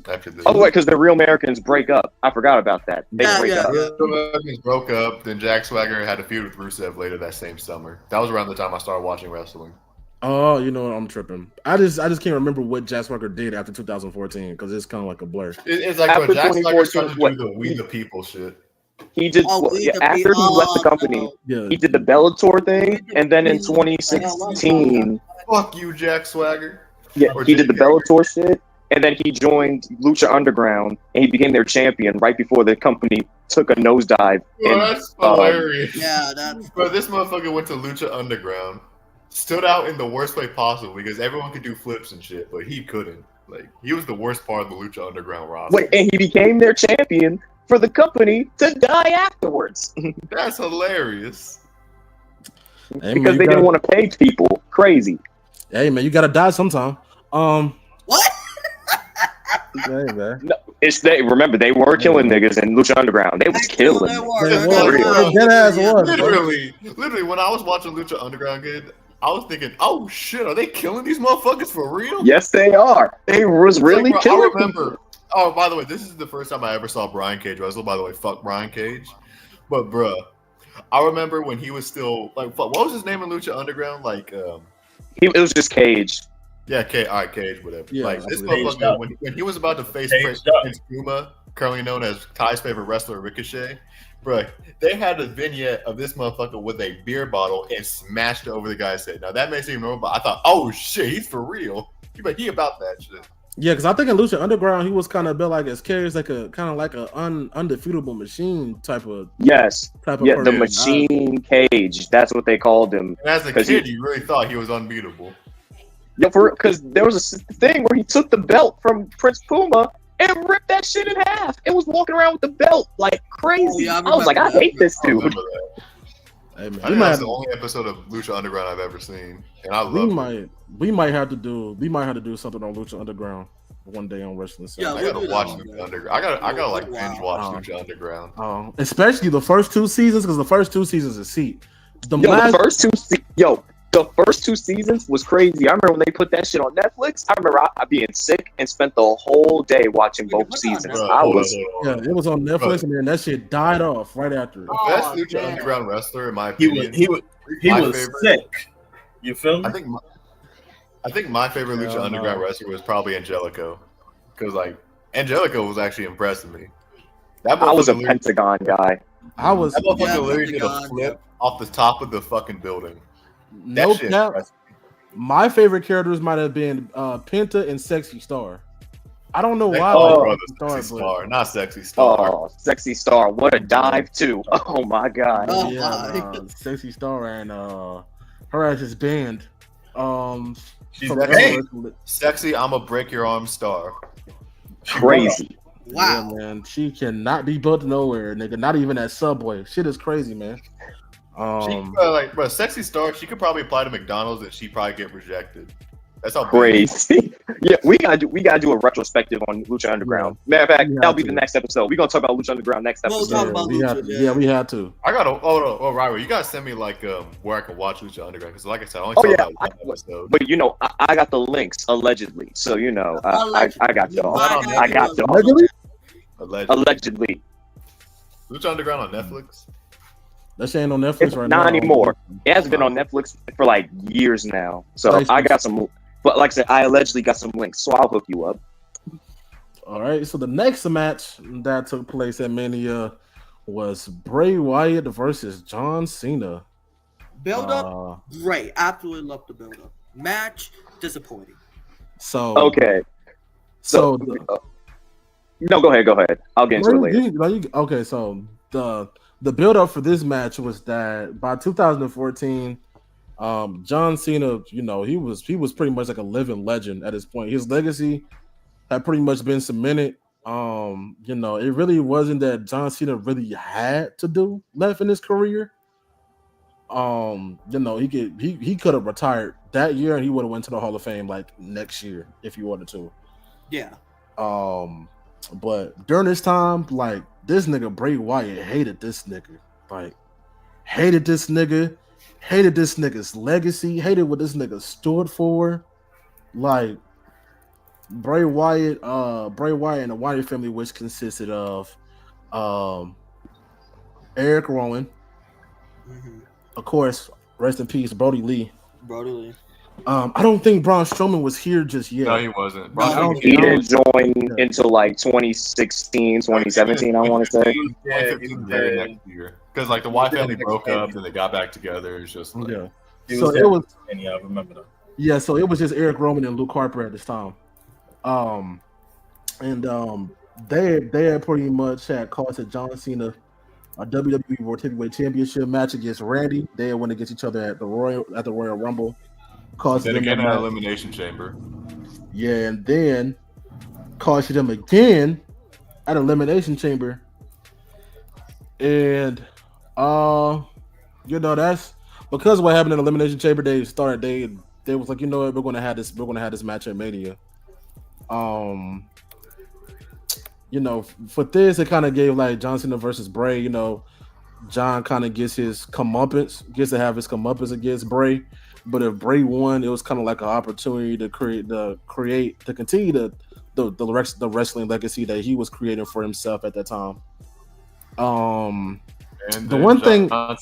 after this. Oh wait, because the Real Americans break up. I forgot about that. They break up. Real Americans broke up. Then Jack Swagger had a feud with Rusev later that same summer. That was around the time I started watching wrestling. Oh, you know what? I'm tripping. I just can't remember what Jack Swagger did after 2014 because it's kind of like a blur. It's like when Jack Swagger started to do the We the People shit. He did after he left the company. He did the Bellator thing, and then in 2016, fuck you, Jack Swagger. Yeah, he did the Bellator shit, and then he joined Lucha Underground, and he became their champion right before the company took a nosedive. That's hilarious. That's. Bro, this motherfucker went to Lucha Underground, stood out in the worst way possible because everyone could do flips and shit, but he couldn't. Like, he was the worst part of the Lucha Underground roster. Wait, and he became their champion for the company to die afterwards. That's hilarious. Hey, because they didn't want to pay people. Crazy. Hey man, you gotta die sometime. What? Hey man. No, remember they were killing niggas in Lucha Underground. They was killing. Literally, when I was watching Lucha Underground, kid, I was thinking, oh shit, are they killing these motherfuckers for real? Yes, they are. They was really killing. I remember. Oh, by the way, this is the first time I ever saw Brian Cage wrestle. By the way, fuck Brian Cage. But bruh, I remember when he was still like, what was his name in Lucha Underground? Like, it was just Cage. Yeah, Cage, whatever. Yeah, like this motherfucker, when he was about to face Prince Puma, currently known as Ty's favorite wrestler, Ricochet, bro, they had a vignette of this motherfucker with a beer bottle and smashed it over the guy's head. Now that may seem normal, but I thought, oh shit, he's for real. He about that shit. Yeah, because I think in Lucha Underground he was kind of built like as Cage, like a kind of like a undefeatable machine type of person. The Machine Cage. That's what they called him. And as a kid, you really thought he was unbeatable. Yeah, because there was a thing where he took the belt from Prince Puma and ripped that shit in half and was walking around with the belt like crazy. I was like, I hate this dude. Hey, man, I think that's the only episode of Lucha Underground I've ever seen, and I love it. We might have to do something on Lucha Underground one day on WrestleSimps. Yeah, I gotta watch Lucha Underground. I gotta like binge watch Lucha Underground. Especially the first 2 seasons, because the first 2 seasons is seat. The first 2 seasons was crazy. I remember when they put that shit on Netflix. I remember I being sick and spent the whole day watching both seasons. It was on Netflix, and then that shit died off right after. The best Lucha Underground wrestler, in my opinion, he was sick. You feel me? I think my favorite Lucha Underground wrestler was probably Angelico, because like Angelico was actually impressing me. I was a Pentagon guy. That motherfucker literally did a flip off the top of the fucking building. No cap. My favorite characters might have been Penta and Sexy Star. I don't know why. Not Sexy Star. Oh, Sexy Star! What a dive too! Oh my god! Sexy Star and her ass is banned. Sexy, I'ma break your arm star. Crazy. Wow, yeah, man, she cannot be built nowhere, nigga. Not even at Subway. Shit is crazy, man. Sexy Star, she could probably apply to McDonald's and she'd probably get rejected. That's how crazy. Yeah, we gotta do a retrospective on Lucha Underground. Matter of fact, that'll be the next episode. We're gonna talk about Lucha Underground next episode. We had to. I gotta. Right. You gotta send me like where I can watch Lucha Underground, because like I said, I only saw about one episode. But I got the links allegedly, so I got y'all. I got y'all. Allegedly. Lucha Underground on Netflix. That shit ain't on Netflix right now. Not anymore. It hasn't been on Netflix for like years now. So I got some, but like I said, I allegedly got some links, so I'll hook you up. All right. So the next match that took place at Mania was Bray Wyatt versus John Cena. Build up, great. Absolutely love the build up. Match, disappointing. So okay. So no, go ahead. I'll get into it later. Okay, so the build up for this match was that by 2014, John Cena, he was pretty much like a living legend at this point. His legacy had pretty much been cemented. It really wasn't that John Cena really had to do left in his career. He could have retired that year and he would have went to the Hall of Fame like next year if he wanted to. Yeah. But during this time, like this nigga Bray Wyatt hated this nigga. Like hated this nigga, hated this nigga's legacy, hated what this nigga stood for. Like Bray Wyatt and the Wyatt family, which consisted of Eric Rowan, of course, rest in peace, Brody Lee. I don't think Braun Strowman was here just yet. No, he wasn't. He didn't join until like 2016, 2017, I want to say. Next year. Because like the Wyatt family broke up and they got back together. It's just like, So it was. Yeah, I remember that. Yeah, so it was just Eric Rowan and Luke Harper at this time. They had pretty much had costed John Cena a WWE World Heavyweight Championship match against Randy. They had went against each other at the Royal Rumble. Then again at Elimination Chamber. Yeah, and then costed them again at Elimination Chamber. And that's because of what happened in Elimination Chamber. They was like, you know what, we're gonna have this match at Mania. For this, it kind of gave like John Cena versus Bray. John kind of gets to have his comeuppance against Bray. But if Bray won, it was kind of like an opportunity to continue the wrestling legacy that he was creating for himself at that time. And the one thing. Go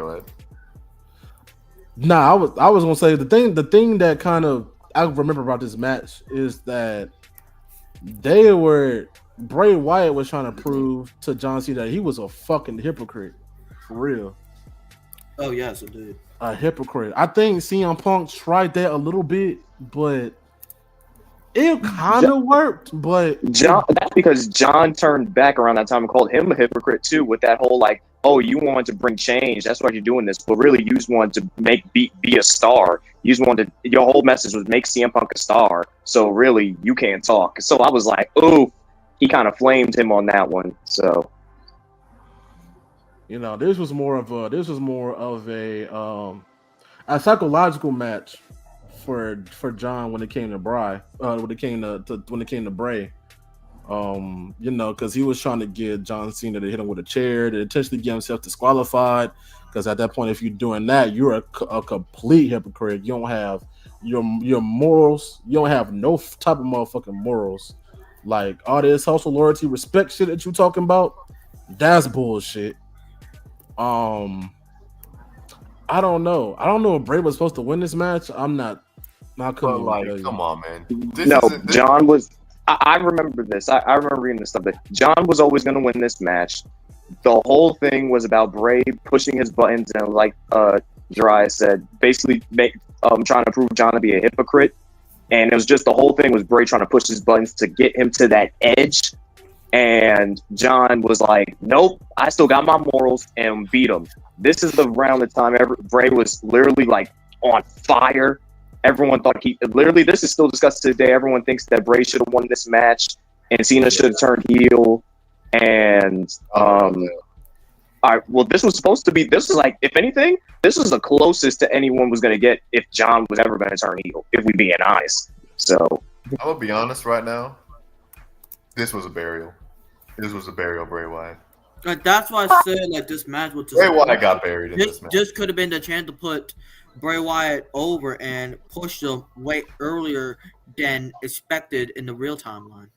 ahead. Nah, I was gonna say the thing that kind of I remember about this match is that Bray Wyatt was trying to prove to John Cena that he was a fucking hypocrite, for real. Oh yes, it did. A hypocrite. I think CM Punk tried that a little bit, but it kind of worked. But that's because John turned back around that time and called him a hypocrite too, with that whole like, oh, you wanted to bring change, that's why you're doing this, but really you just wanted to be a star. You just wanted your whole message was make CM Punk a star. So really, you can't talk. So I was like, oh, he kind of flamed him on that one. So. This was more of a psychological match for John when it came to Bray. When it came to Bray, because he was trying to get John Cena to hit him with a chair to intentionally get himself disqualified. Because at that point, if you're doing that, you're a complete hypocrite. You don't have your morals. You don't have no type of motherfucking morals. Like all this hustle, loyalty, respect shit that you talking about, that's bullshit. I don't know. I don't know if Bray was supposed to win this match. I'm not. Come on, man. John was. I remember this. I remember reading this stuff that John was always going to win this match. The whole thing was about Bray pushing his buttons and, like Jiraiya said, basically trying to prove John to be a hypocrite. And it was just the whole thing was Bray trying to push his buttons to get him to that edge. And John was like, nope, I still got my morals, and beat him. This is around the time Bray was literally like on fire. Everyone thought this is still discussed today. Everyone thinks that Bray should have won this match and Cena should have turned heel. And this was like, if anything, this was the closest to anyone was going to get if John was ever going to turn heel, if we being honest. So I'm going to be honest right now. This was a burial. This was a burial, Bray Wyatt. That's why I said like this match was just Bray Wyatt got buried in this match. Just could have been the chance to put Bray Wyatt over and push them way earlier than expected in the real timeline.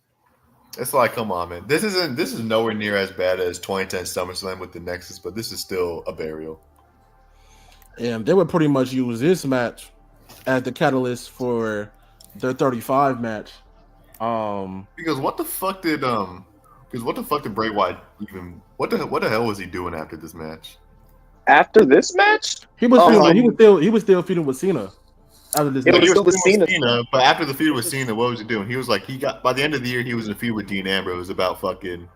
It's like, come on, man. This is nowhere near as bad as 2010 SummerSlam with the Nexus, but this is still a burial. And they would pretty much use this match as the catalyst for their 35 match. Because what the fuck did Bray Wyatt even what the hell was he doing after this match? After this match? He was still feuding with Cena. After this match. He was still with Cena, but after the feud with Cena, what was he doing? He was like by the end of the year he was in a feud with Dean Ambrose about fucking.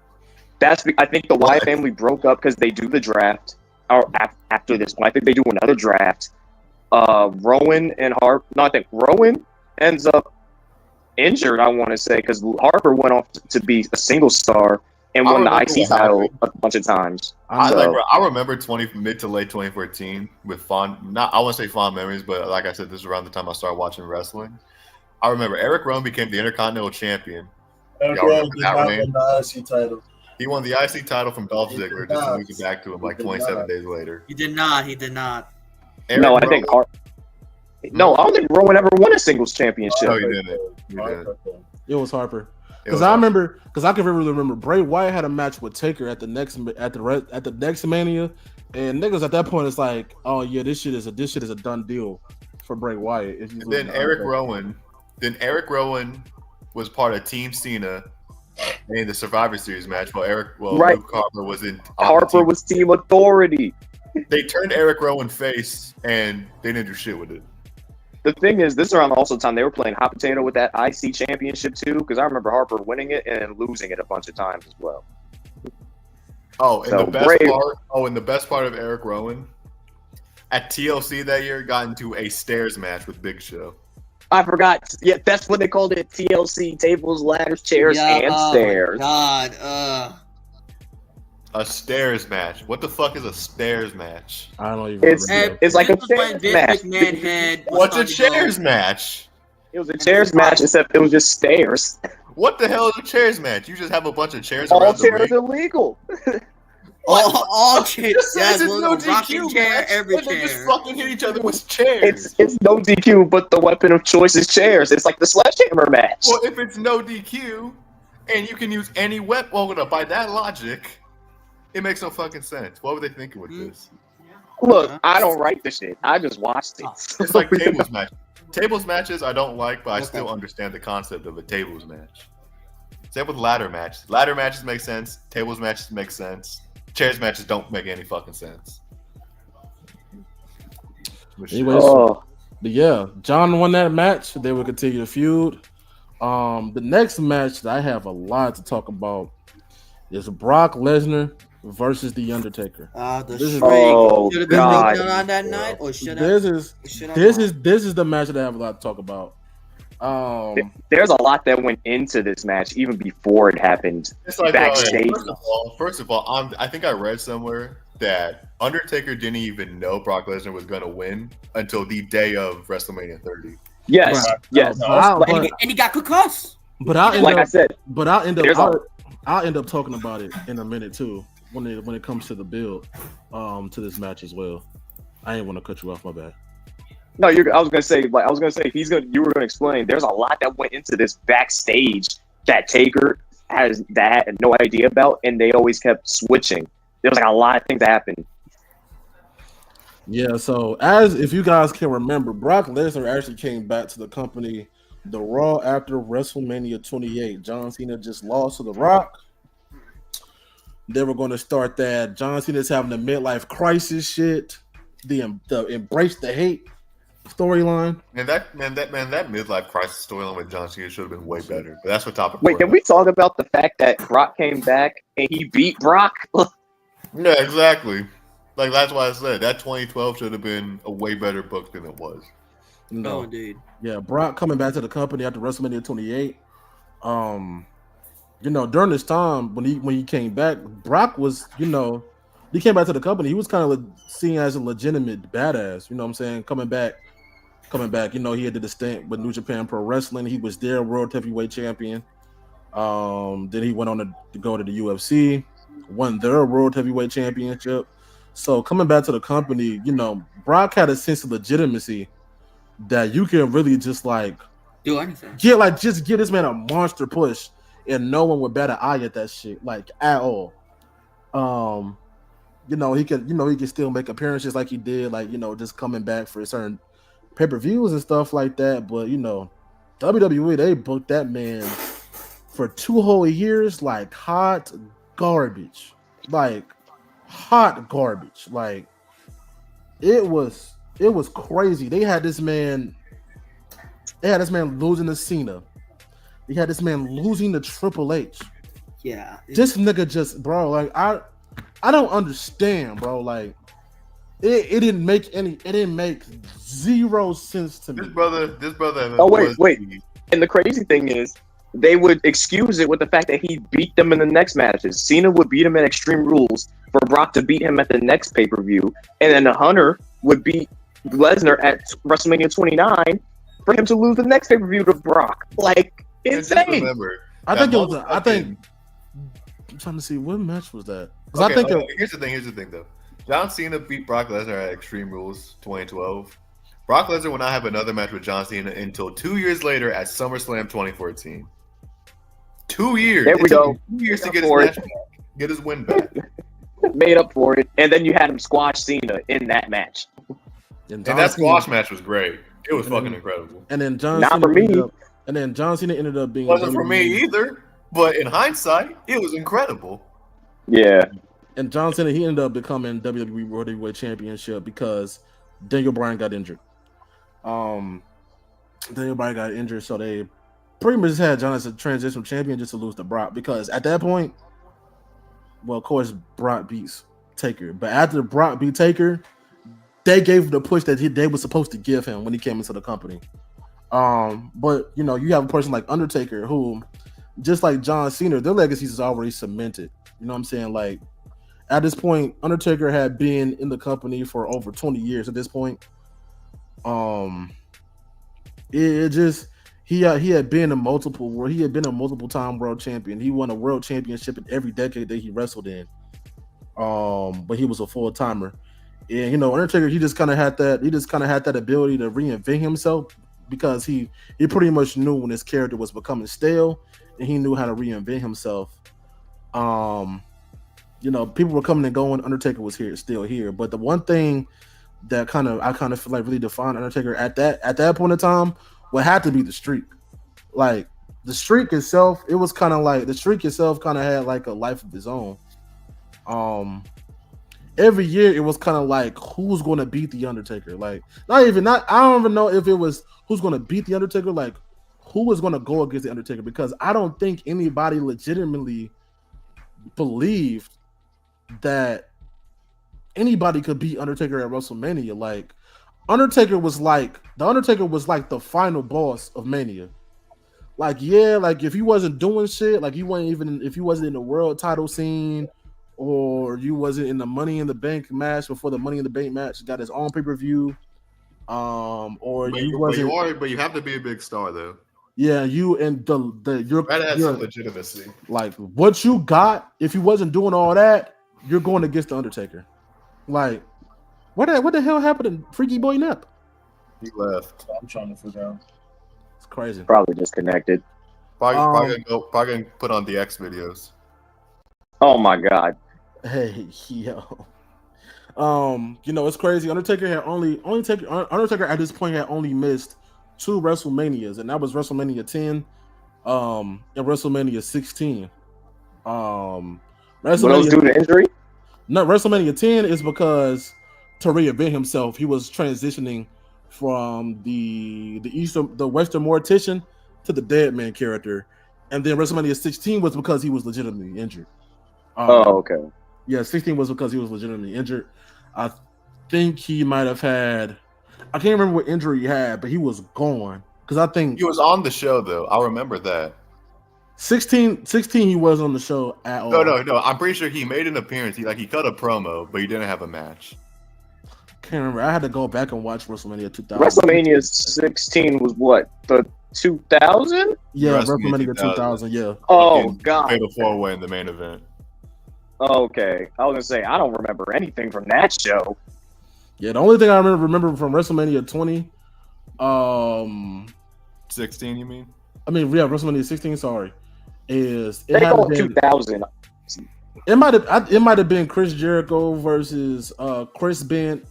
I think the Wyatt family broke up because they do the draft. Or after this one, I think they do another draft. Rowan ends up injured, I want to say, because Harper went off to be a single star and won the IC title a bunch of times. I remember mid to late 2014 with I want to say fond memories, but like I said, this is around the time I started watching wrestling. I remember Eric Rowan became the Intercontinental Champion. Eric Rowan did not win the IC title. He won the IC title from Dolph Ziggler just to lose it back to him like 27 days later. He did not. No, I think No, I don't think Rowan ever won a singles championship. No, he didn't. It was Harper. Because I can really remember Bray Wyatt had a match with Taker at the next Mania, and niggas at that point it's like, oh yeah, this shit is a done deal for Bray Wyatt. And then Eric Rowan was part of Team Cena in the Survivor Series match while Luke Harper was in. Harper was Team Authority. They turned Eric Rowan face, and they didn't do shit with it. The thing is, this is around also time they were playing hot potato with that IC championship too, because I remember Harper winning it and losing it a bunch of times as well. And the best part of Eric Rowan at TLC that year got into a stairs match with Big Show. I forgot. Yeah, that's what they called it. TLC: tables, ladders, chairs, and stairs. God, a stairs match. What the fuck is a stairs match? I don't even. It's like a chairs match. What's a chairs match? It was a chairs match, except it was just stairs. What the hell is a chairs match? You just have a bunch of chairs. All chairs illegal. All chairs. It's no DQ chair, every chair. chair. They just fucking hit each other with chairs. It's no DQ, but the weapon of choice is chairs. It's like the sledgehammer match. Well, if it's no DQ, and you can use any weapon, well, by that logic, it makes no fucking sense. What were they thinking with this? Look, I don't write the shit. I just watched it. It's like tables matches. Tables matches I don't like, but I still understand the concept of a tables match. Same with ladder matches. Ladder matches make sense. Tables matches make sense. Chairs matches don't make any fucking sense. Anyways, yeah, John won that match. They will continue the feud. The next match that I have a lot to talk about is Brock Lesnar versus The Undertaker. Should have been on that night, or should this is the match that I have a lot to talk about. There's a lot that went into this match even before it happened. It's like, backstage. First of all, I think I read somewhere that Undertaker didn't even know Brock Lesnar was going to win until the day of WrestleMania 30. Yes, yes. And he got concussed. But I'll end up talking about it in a minute too when it comes to the build to this match as well. I ain't want to cut you off, my bad. No, I was gonna say you were gonna explain. There's a lot that went into this backstage that Taker had no idea about, and they always kept switching. There was like a lot of things that happened. Yeah, so if you guys can remember, Brock Lesnar actually came back to the company the Raw after WrestleMania 28. John Cena just lost to The Rock. They were going to start that John Cena's having the midlife crisis shit, the embrace the hate storyline. And that midlife crisis storyline with John Cena should have been way better. But that's what topic. Wait, can we talk about the fact that Brock came back and he beat Brock? Yeah, exactly. Like, that's why I said that 2012 should have been a way better book than it was. No, indeed. Yeah, Brock coming back to the company after WrestleMania 28. During this time when he came back, Brock was, he came back to the company. He was kind of seen as a legitimate badass. You know what I'm saying? Coming back. He had the stint with New Japan Pro Wrestling. He was their World Heavyweight Champion. Then he went on to go to the UFC, won their World Heavyweight Championship. So coming back to the company, Brock had a sense of legitimacy that you can really just do anything. Just give this man a monster push, and no one would bat an eye at that shit at all. He could still make appearances like he did, just coming back for certain pay-per-views and stuff like that. But WWE, they booked that man for 2 whole years like hot garbage. It was crazy. They had this man losing to Cena. They had this man losing to Triple H. Yeah. This nigga bro, I don't understand, bro. It didn't make 0 sense to me. This brother. Oh wait. And the crazy thing is, they would excuse it with the fact that he beat them in the next matches. Cena would beat him at Extreme Rules for Brock to beat him at the next pay-per-view, and then Hunter would beat Lesnar at WrestleMania 29 for him to lose the next pay-per-view to Brock. Like, insane. Remember, I think it was. I think. I'm trying to see what match was that. Because I think here's the thing though. John Cena beat Brock Lesnar at Extreme Rules 2012. Brock Lesnar will not have another match with John Cena until 2 years later at SummerSlam 2014. 2 years. There we go. 2 years to get his match back, get his win back. Made up for it, and then you had him squash Cena in that match. And that squash match was great. It was fucking incredible. And then John Not Cena for me. and then John Cena ended up being Wasn't for me either, but in hindsight, it was incredible. Yeah. And John Cena, he ended up becoming WWE World Heavyweight Championship because Daniel Bryan got injured. Daniel Bryan got injured, so they pretty much had John as a transitional champion just to lose to Brock. Because at that point, well, of course, Brock beats Taker. But after Brock beat Taker, they gave the push that they were supposed to give him when he came into the company. But you know, you have a person like Undertaker who, just like John Cena, their legacy is already cemented. You know what I'm saying? Like at this point, Undertaker had been in the company for over 20 years. At this point, it just he had been a multiple time world champion. He won a world championship in every decade that he wrestled in. But he was a full timer. And you know, Undertaker, he just kind of had that ability to reinvent himself because he pretty much knew when his character was becoming stale, and he knew how to reinvent himself. You know, people were coming and going. Undertaker was still here. But the one thing that I kind of feel like really defined Undertaker at that point in time would have to be the streak. Like the streak itself, kind of had like a life of its own. Every year it was kind of like who's going to beat the Undertaker. Like I don't even know if it was who's going to beat the Undertaker. Like who was going to go against the Undertaker, because I don't think anybody legitimately believed that anybody could beat Undertaker at WrestleMania. Like the Undertaker was like the final boss of Mania. Like, yeah, like if he wasn't doing shit, like if he wasn't in the world title scene, or you wasn't in the Money in the Bank match before the Money in the Bank match got his own pay-per-view, but you have to be a big star though. Yeah, you and you're that has some legitimacy. Like what you got, if you wasn't doing all that, you're going against the Undertaker. Like, what the hell happened to Freaky Boy Nep? He left. I'm trying to figure out. It's crazy. Probably disconnected. Probably gonna put on the X videos. Oh my god. Hey, yo. You know, it's crazy. Undertaker at this point had only missed 2 WrestleManias, and that was WrestleMania 10 and WrestleMania 16. What else due to injury? No, WrestleMania 10 is because to reinvent himself, he was transitioning from the Western Mortician to the Dead Man character, and then WrestleMania 16 was because he was legitimately injured. Okay. Yeah, 16 was because he was legitimately injured. I think he might have had, I can't remember what injury he had, but he was gone. Because I think he was on the show though. I remember that. 16 he was on the show at all. No. I'm pretty sure he made an appearance. He cut a promo, but he didn't have a match. Can't remember. I had to go back and watch WrestleMania 2000. WrestleMania 16 was what? The 2000? Yeah, WrestleMania 2000. Yeah. Oh god. Fatal 4-way in the main event. Okay, I was gonna say I don't remember anything from that show. Yeah, the only thing I remember from WrestleMania 20, 16, you mean? I mean, yeah, WrestleMania 16. Sorry, is it had been 2000? It might have been Chris Jericho versus Crispin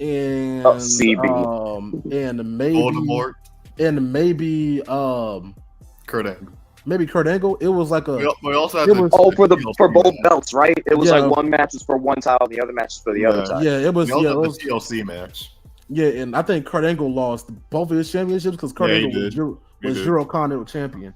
and CB and maybe Voldemort and maybe Kurt Angle. Maybe Kurt Angle. It was like we also had for both belts, right? It was like one match was for one title, the other match was for the other title. Yeah, it was. We also had the TLC match. Yeah, and I think Kurt Angle lost both of his championships because Kurt Angle was Eurocontinental champion.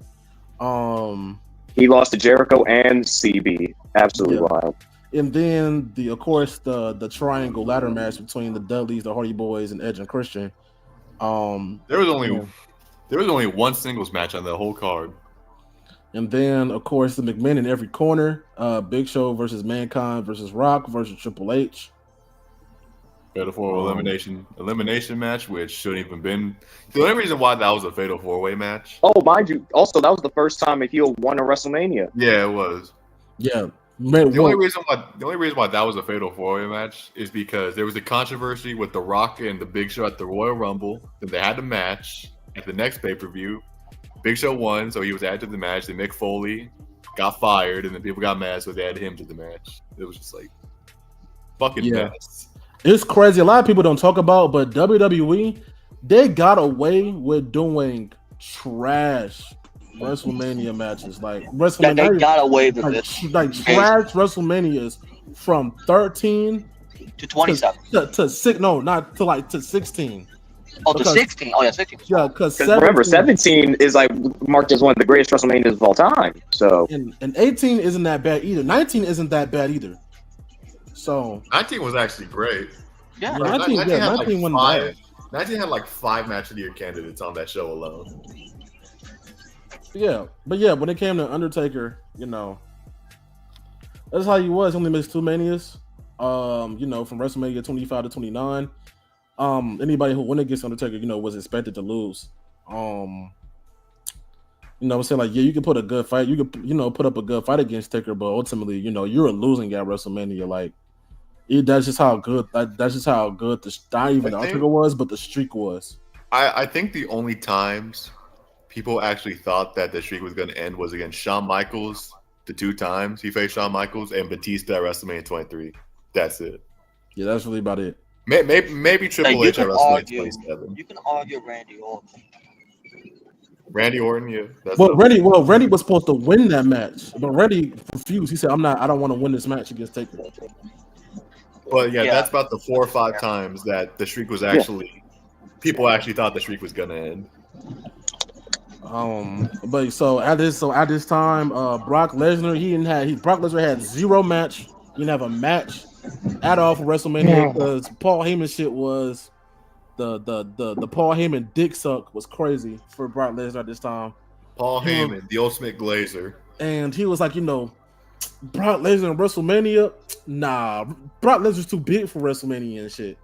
He lost to Jericho and CB. Absolutely wild. And then of course the triangle ladder match between the Dudleys, the Hardy Boys, and Edge and Christian. There was only There was only one singles match on the whole card. And then, of course, the McMahon in every corner. Big Show versus Mankind versus Rock versus Triple H. Fatal 4 elimination match, which shouldn't even been. The only reason why that was a Fatal 4-way match. Oh, mind you, also that was the first time a heel won a WrestleMania. Yeah, it was. Yeah. The only reason why that was a Fatal 4-way match is because there was a controversy with The Rock and the Big Show at the Royal Rumble. Then they had the match at the next pay-per-view. Big Show won, so he was added to the match. Then Mick Foley got fired, and then people got mad, so they added him to the match. It was just like fucking mess. It's crazy. A lot of people don't talk about, but WWE, they got away with doing trash WrestleMania matches. Like WrestleMania, they got away with it. Like trash WrestleManias from 13 to 27 to 6. No, not to like to 16. Oh, to 16. Oh, yeah, 16. Yeah, because remember, 17 is like marked as one of the greatest WrestleManias of all time. So and 18 isn't that bad either. 19 isn't that bad either. So 19 was actually great. Yeah, 19 had like 5 match of the year candidates on that show alone. Yeah, but yeah, when it came to Undertaker, you know, that's how he was. He only missed 2 manias. You know, from WrestleMania 25 to 29. Anybody who went against Undertaker, you know, was expected to lose. You know, I'm saying, like, yeah, you can put a good fight, you could, you know, put up a good fight against Taker, but ultimately, you know, you're a losing at WrestleMania. Like, that's just how good. That's just how good not even the Undertaker was, but the streak was. I think the only times people actually thought that the streak was going to end was against Shawn Michaels. The 2 times he faced Shawn Michaels and Batista at WrestleMania 23. That's it. Yeah, that's really about it. Maybe Triple H at WrestleMania 27. You can argue Randy Orton. Randy Orton, yeah. Randy was supposed to win that match, but Randy refused. He said, I don't want to win this match against Taker. But yeah, that's about the 4 or 5 times that the streak was actually people actually thought the streak was gonna end. But so at this time, Brock Lesnar, Brock Lesnar had 0 match. He didn't have a match at all for WrestleMania because Paul Heyman shit was the Paul Heyman dick suck was crazy for Brock Lesnar at this time. Paul Heyman, the ultimate glazer. And he was like, you know, Brock Lesnar in WrestleMania, nah, Brock Lesnar's too big for WrestleMania and shit.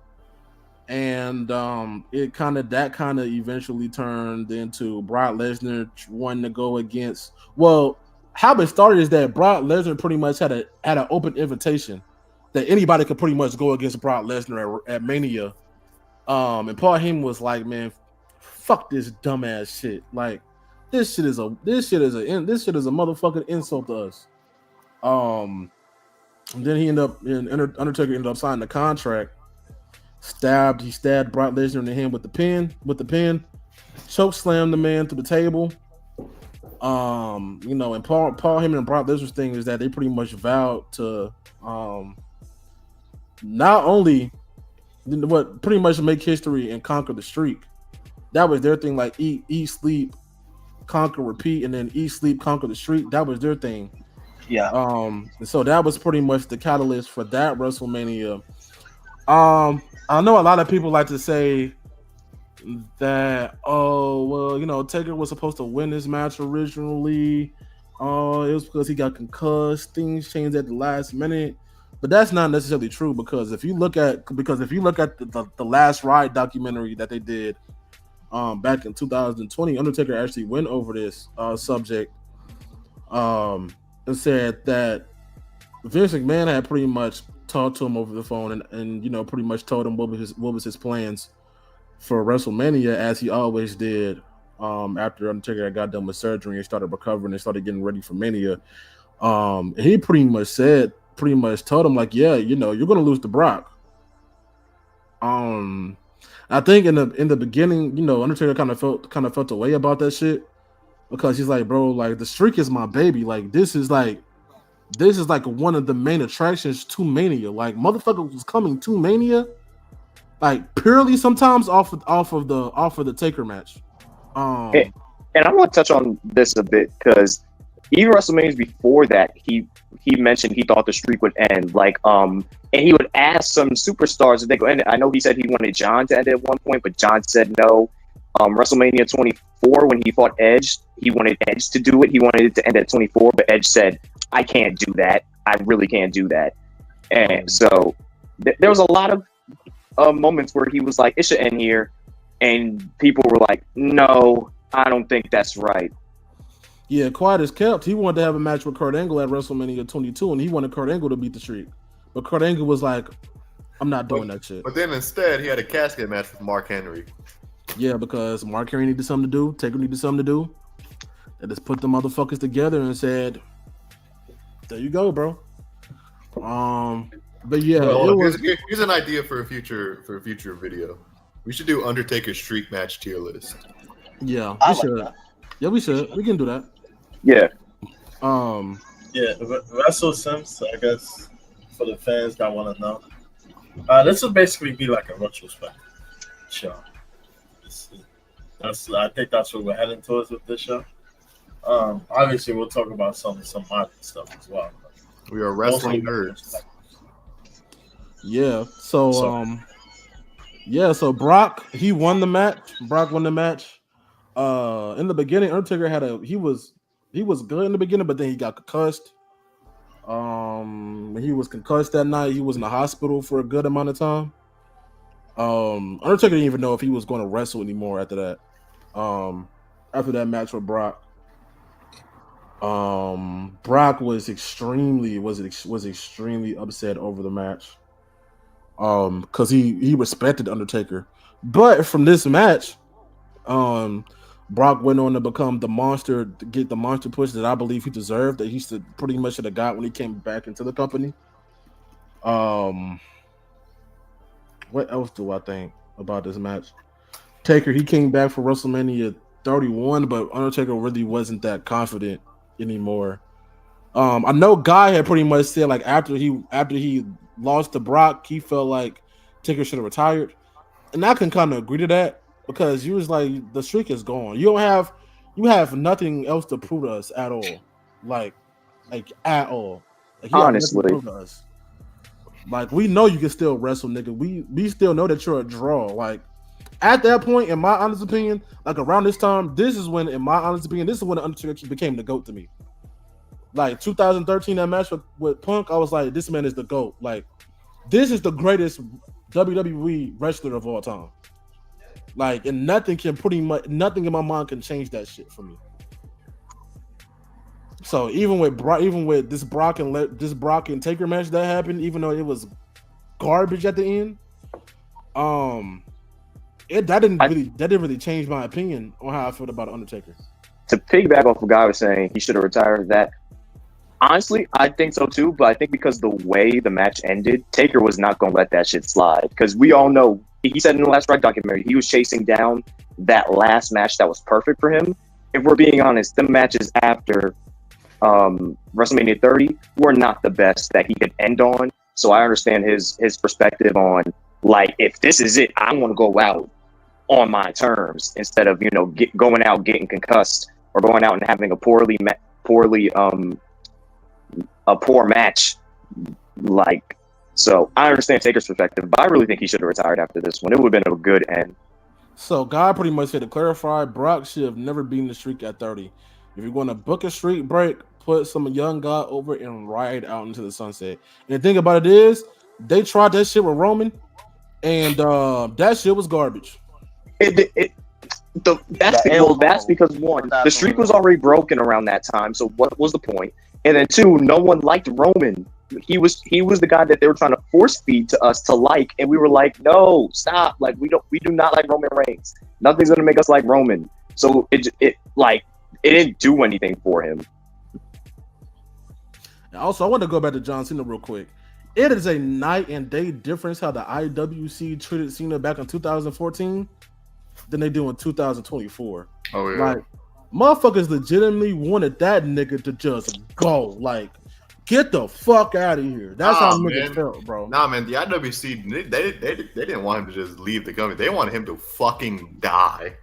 And that kind of eventually turned into Brock Lesnar wanting to go against. Well, how it started is that Brock Lesnar pretty much had an open invitation that anybody could pretty much go against Brock Lesnar at Mania. And Paul Heyman was like, man, fuck this dumbass shit. Like, this shit is a motherfucking insult to us. And then Undertaker ended up signing the contract. He stabbed Brock Lesnar in the hand with the pin, choke slammed the man to the table. You know, and Paul Heyman and Brock Lesnar's thing is that they pretty much vowed to not only pretty much make history and conquer the streak. That was their thing, like eat, sleep, conquer, repeat, and then eat, sleep, conquer the streak. That was their thing. Yeah. And so that was pretty much the catalyst for that WrestleMania. I know a lot of people like to say that, oh, well, you know, Taker was supposed to win this match originally. Oh, it was because he got concussed. Things changed at the last minute. But that's not necessarily true because if you look at the Last Ride documentary that they did back in 2020, Undertaker actually went over this subject and said that Vince McMahon had pretty much talked to him over the phone and you know, pretty much told him what was his plans for WrestleMania, as he always did after Undertaker got done with surgery and started recovering and started getting ready for Mania. He pretty much told him, like, yeah, you know, you're gonna lose to Brock. I think in the beginning, you know, Undertaker kind of felt a way about that shit because he's like, bro, like, the streak is my baby. Like, this is like one of the main attractions to Mania. Like, motherfucker was coming to Mania, like, purely sometimes off of the Taker match. And I want to touch on this a bit because even WrestleManias before that, he mentioned he thought the streak would end. Like, and he would ask some superstars if they go end. I know he said he wanted John to end at one point, but John said no. WrestleMania 24 when he fought Edge. He wanted Edge to do it. He wanted it to end at 24, but Edge said, "I can't do that. I really can't do that." And so there was a lot of moments where he was like, "It should end here," and people were like, "No, I don't think that's right." Yeah, quiet as kept. He wanted to have a match with Kurt Angle at WrestleMania 22, and he wanted Kurt Angle to beat the streak. But Kurt Angle was like, "I'm not doing that shit." But then instead, he had a casket match with Mark Henry. Yeah, because Mark Henry needed something to do. Taker needed something to do. They just put the motherfuckers together and said, "There you go, bro." But yeah, well, here's an idea for a future video. We should do Undertaker streak match tier list. Yeah, we should. Yeah, we should. We can do that. Yeah. Yeah, WrestleSimps, I guess, for the fans that want to know. This will basically be like a retrospective show. I think that's what we're heading towards with this show. Obviously, we'll talk about some modern stuff as well. We are wrestling nerds. Yeah. So Brock, he won the match. Brock won the match. In the beginning, Undertaker he was good in the beginning, but then he got concussed. He was concussed that night. He was in the hospital for a good amount of time. Undertaker didn't even know if he was going to wrestle anymore after that. After that match with Brock. Brock was extremely upset over the match. Because he respected Undertaker. But from this match, Brock went on to become the monster, to get the monster push that I believe he deserved, that he pretty much should have got when he came back into the company. What else do I think about this match? Taker, he came back for WrestleMania 31, but Undertaker really wasn't that confident anymore. I know Guy had pretty much said like after he lost to Brock, he felt like Taker should have retired, and I can kind of agree to that because you was like the streak is gone. You have nothing else to prove to us at all, like at all. Like, honestly, to us. Like we know you can still wrestle, nigga. We still know that you're a draw. Like at that point, in my honest opinion, like around this time, this is when the Undertaker became the GOAT to me. Like 2013, that match with Punk, I was like, this man is the GOAT. Like, this is the greatest WWE wrestler of all time. Like, and nothing in my mind can change that shit for me. So even with this Brock and Taker match that happened, even though it was garbage at the end, that didn't really change my opinion on how I felt about Undertaker. To piggyback off what Guy was saying, he should have retired. That honestly, I think so too. But I think because the way the match ended, Taker was not going to let that shit slide. Because we all know, he said in the Last Strike documentary, he was chasing down that last match that was perfect for him. If we're being honest, the matches after WrestleMania 30 were not the best that he could end on. So I understand his perspective on, like, if this is it, I want to go out on my terms instead of going out getting concussed or going out and having a poor match. Like, so I understand Taker's perspective, but I really think he should have retired after this one. It would have been a good end. So God pretty much said to clarify, Brock should have never beaten the streak at 30. If you're going to book a streak break, put some young guy over and ride out into the sunset. And the thing about it is, they tried that shit with Roman, and that shit was garbage. That's because one, the streak was already broken around that time. So what was the point? And then two, no one liked Roman. He was the guy that they were trying to force feed to us to like, and we were like, no, stop! Like we do not like Roman Reigns. Nothing's gonna make us like Roman. So it didn't do anything for him. Also, I want to go back to John Cena real quick. It is a night and day difference how the IWC treated Cena back in 2014 than they do in 2024. Oh yeah. Like, motherfuckers legitimately wanted that nigga to just go. Like, get the fuck out of here. That's how niggas felt, bro. Nah, man, the IWC, they didn't want him to just leave the company. They wanted him to fucking die.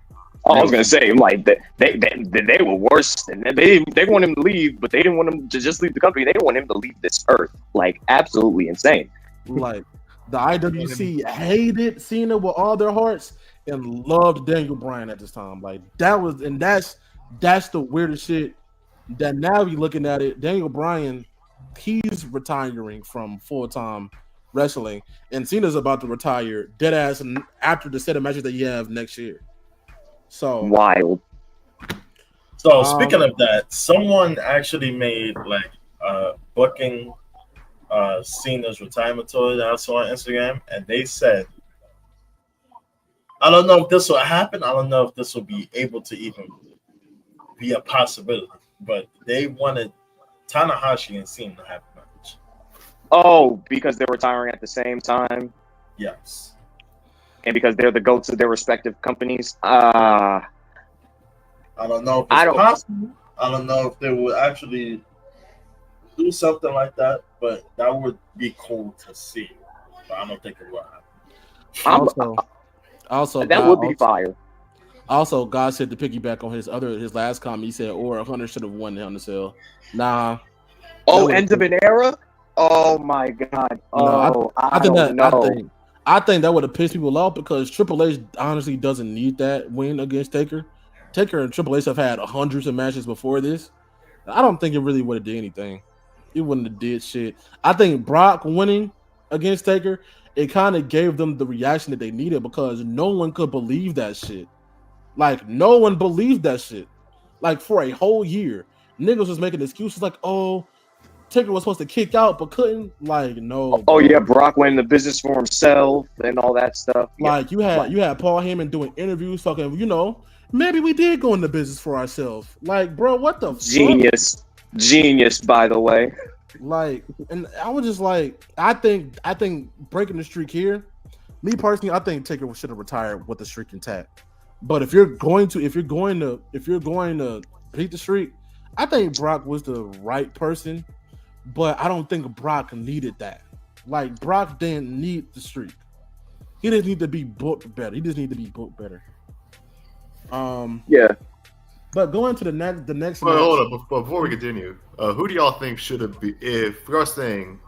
Oh, I was gonna say, like, they were worse. And they want him to leave, but they didn't want him to just leave the company. They didn't want him to leave this earth. Like, absolutely insane. Like, the IWC hated Cena with all their hearts, and loved Daniel Bryan at this time. Like that's the weirdest shit. That now you're looking at it, Daniel Bryan, he's retiring from full-time wrestling, and Cena's about to retire dead ass after the set of matches that you have next year. So wild. So speaking of that, someone actually made like booking Cena's retirement tour that I saw on Instagram, and they said, I don't know if this will happen. I don't know if this will be able to even be a possibility, but they wanted Tanahashi and Cena to have a match. Oh, because they're retiring at the same time? Yes. And because they're the goats of their respective companies? I don't know if it's possible. I don't know if they will actually do something like that, but that would be cool to see. But I don't think it will happen. Also, that would be fire. Also, God said to piggyback on his last comment, he said, "Or Hunter should have won Hell in a Cell." Nah. Oh, end of an era. Oh my God. Oh, I don't know. I think that would have pissed people off because Triple H honestly doesn't need that win against Taker. Taker and Triple H have had hundreds of matches before this. I don't think it really would have did anything. It wouldn't have did shit. I think Brock winning against Taker, it kind of gave them the reaction that they needed because no one could believe that shit. Like, no one believed that shit. Like, for a whole year, niggas was making excuses like, oh, Taker was supposed to kick out but couldn't. Like, no. Oh, yeah, Brock went in the business for himself and all that stuff. Like, you had Paul Heyman doing interviews talking, maybe we did go into business for ourselves. Like, bro, what the fuck? Genius, by the way. Like, and I was just like, I think breaking the streak here, me personally, I think Taker should have retired with the streak intact. But if you're going to beat the streak, I think Brock was the right person. But I don't think Brock needed that. Like, Brock didn't need the streak. He didn't need to be booked better. He just needed to be booked better. Yeah. But going to the next match. Hold on, before we continue, who do y'all think should have been? If we are saying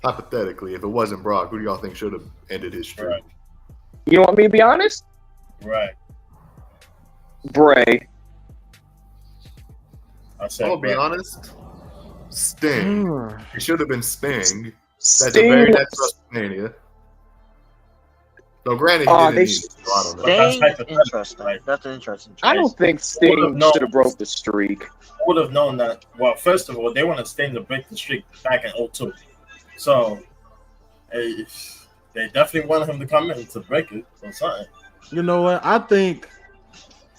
hypothetically, if it wasn't Brock, who do y'all think should have ended his streak? Right. You want me to be honest? Right. Bray. I'll be honest. Sting. It should have been Sting. Sting. That's the very next WrestleMania. So granted, he didn't Interesting. That's an interesting choice. I don't think Sting should have broke the streak. Would have known that. Well, first of all, they wanted Sting to break the streak back in 2002. So they definitely wanted him to come in to break it or something. You know what? I think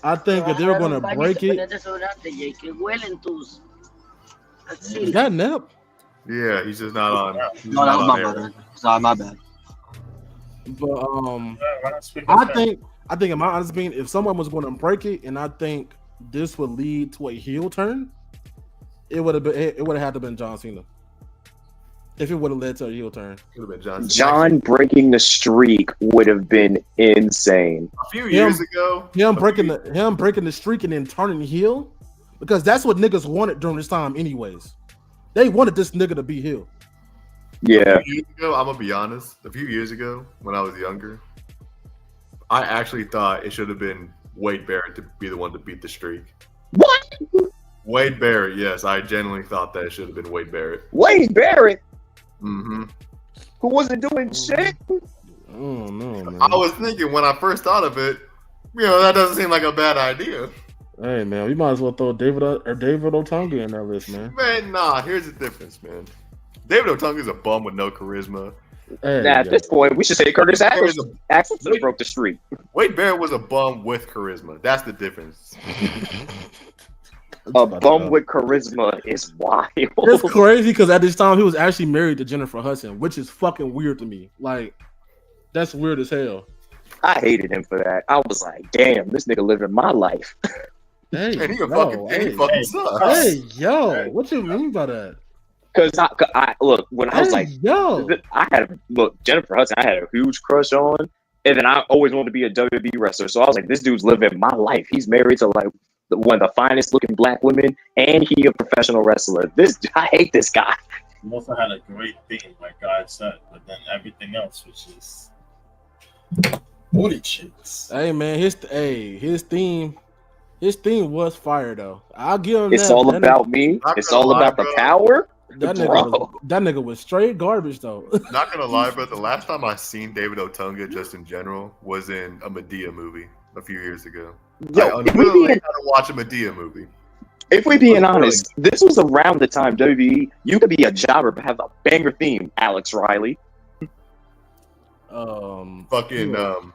if they were going to break it. Is that Nep? Yeah, he's just not on. No, that was my brother. Sorry, my bad. But I think in my honest opinion, if someone was going to break it, and I think this would lead to a heel turn, it would have had to been John Cena. If it would have led to a heel turn, it would have been John breaking the streak would have been insane. A few years ago, him breaking the streak and then turning heel, because that's what niggas wanted during this time, anyways. They wanted this nigga to be heel. Yeah. A few years ago, I'm gonna be honest. A few years ago, when I was younger, I actually thought it should have been Wade Barrett to be the one to beat the streak. What? Wade Barrett, yes, I genuinely thought that it should have been Wade Barrett. Wade Barrett? Mm-hmm. Who wasn't doing shit? Oh no, man. I was thinking when I first thought of it, that doesn't seem like a bad idea. Hey man, we might as well throw David Otunga in that list, man. Man, nah. Here's the difference, man. David Otunga is a bum with no charisma. Hey, at this point, we should say Curtis Axel broke the streak. Wade Barrett was a bum with charisma. That's the difference. A bum with charisma is wild. It's crazy because at this time he was actually married to Jennifer Hudson, which is fucking weird to me. Like, that's weird as hell. I hated him for that. I was like, damn, this nigga living my life. Hey, he fucking sucks. Hey, yo, what you mean by that? Because I look, when I was like, Jennifer Hudson, I had a huge crush on, and then I always wanted to be a WWE wrestler. So I was like, this dude's living my life. He's married to like one of the finest looking black women, and he a professional wrestler. I hate this guy. He also had a great theme, like God said, but then everything else was just Booty cheeks. Hey man, his theme was fire though. I'll give him It's that. all That about me. Not It's gonna all lie, about the bro. power. That Bro. nigga was straight garbage though. Not gonna lie, but the last time I seen David Otunga just in general was in a Medea movie a few years ago. Yo, I unwillingly had to watch a Medea movie. If we being honest, this was around the time WWE, you could be a jobber but have a banger theme, Alex Riley.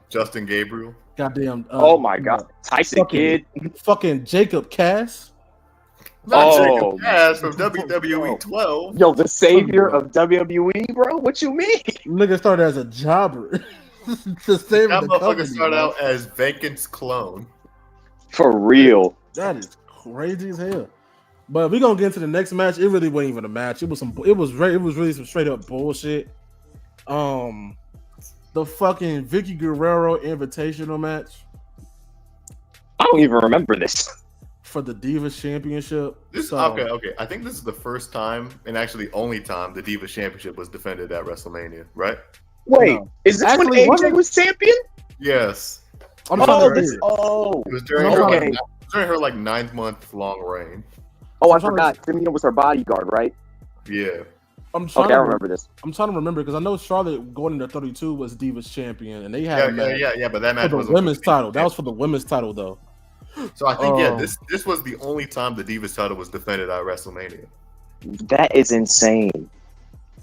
Justin Gabriel. Goddamn. Oh my god. Tyson Kidd. Fucking Jacob Cass. Not Jacob Cass from WWE 12. Yo, the savior of WWE, bro? What you mean? Nigga started as a jobber. To save That the motherfucker company, started bro. out as Vacant's clone. For real. That is crazy as hell. But we gonna get into the next match. It really wasn't even a match. It was really some straight up bullshit. The fucking Vicky Guerrero Invitational match. I don't even remember this. For the Divas Championship. Okay. I think this is the first time, and actually only time, the Divas Championship was defended at WrestleMania, right? Wait, is this when AJ was champion? Yes. It was during her like 9-month long reign. Oh, I forgot. Tamina was her bodyguard, right? Yeah. I'm trying I remember this. I'm trying to remember because I know Charlotte going into 32 was Divas champion, and they had but that match for was the women's title. That was for the women's title though. So I think this was the only time the Divas title was defended at WrestleMania. That is insane.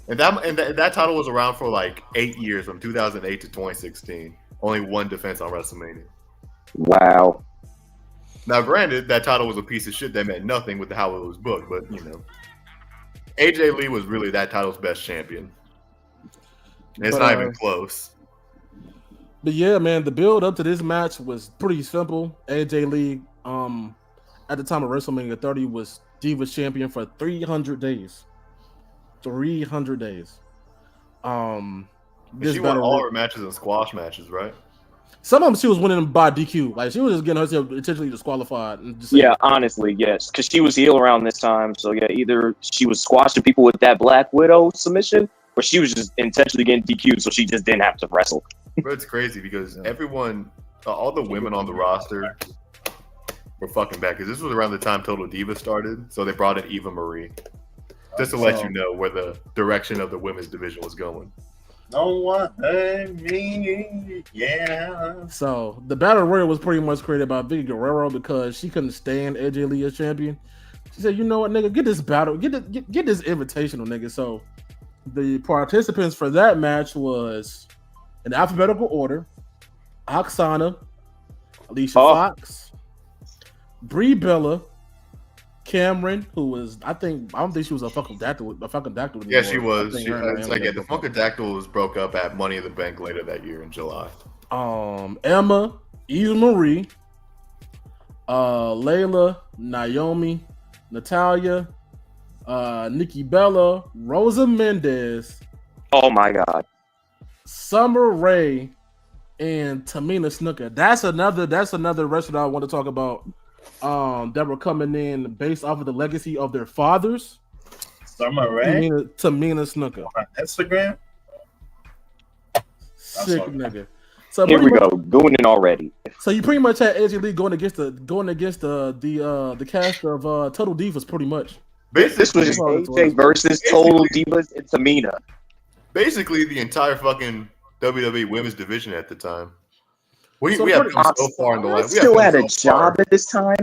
And that title was around for like 8 years, from 2008 to 2016. Only one defense on WrestleMania. Wow. Now, granted, that title was a piece of shit that meant nothing with how it was booked, but you know, AJ Lee was really that title's best champion. And it's not even close. But yeah, man, the build up to this match was pretty simple. AJ Lee, at the time of WrestleMania 30, was Divas champion for 300 days. 300 days. She won all her matches in squash matches, right? Some of them she was winning by DQ. Like she was just getting herself intentionally disqualified. Honestly, yes, because she was heel around this time. So yeah, either she was squashing people with that Black Widow submission, or she was just intentionally getting DQ'd, so she just didn't have to wrestle. But it's crazy because everyone, all the women on the roster were fucking bad, because this was around the time Total Diva started, so they brought in Eva Marie. Just to let you know where the direction of the women's division was going. No one heard me, yeah. So the Battle Royal was pretty much created by Vicky Guerrero because she couldn't stand AJ Lee as champion. She said, "You know what, nigga, get this battle, get this invitational, nigga." So the participants for that match was in alphabetical order: Oksana, Alicia Fox, Brie Bella, Cameron, who was I don't think she was a fucking dactyl. Yeah, she was. The Funkadactyls broke up at Money in the Bank later that year in July. Emma, Eva Marie, Layla, Naomi, Natalia, Nikki Bella, Rosa Mendez. Oh my God. Summer Rae, and Tamina Snuka. That's another wrestler I want to talk about. That were coming in based off of the legacy of their fathers. Summer Rae, Tamina Snuka on Instagram. Sick nigga. So here we go, doing it already. So you pretty much had AJ Lee going against the cast of Total Divas, pretty much. This was just AJ versus Total Divas and Tamina. Basically, the entire fucking WWE women's division at the time. We have come so far in the line. We still had a job at this time.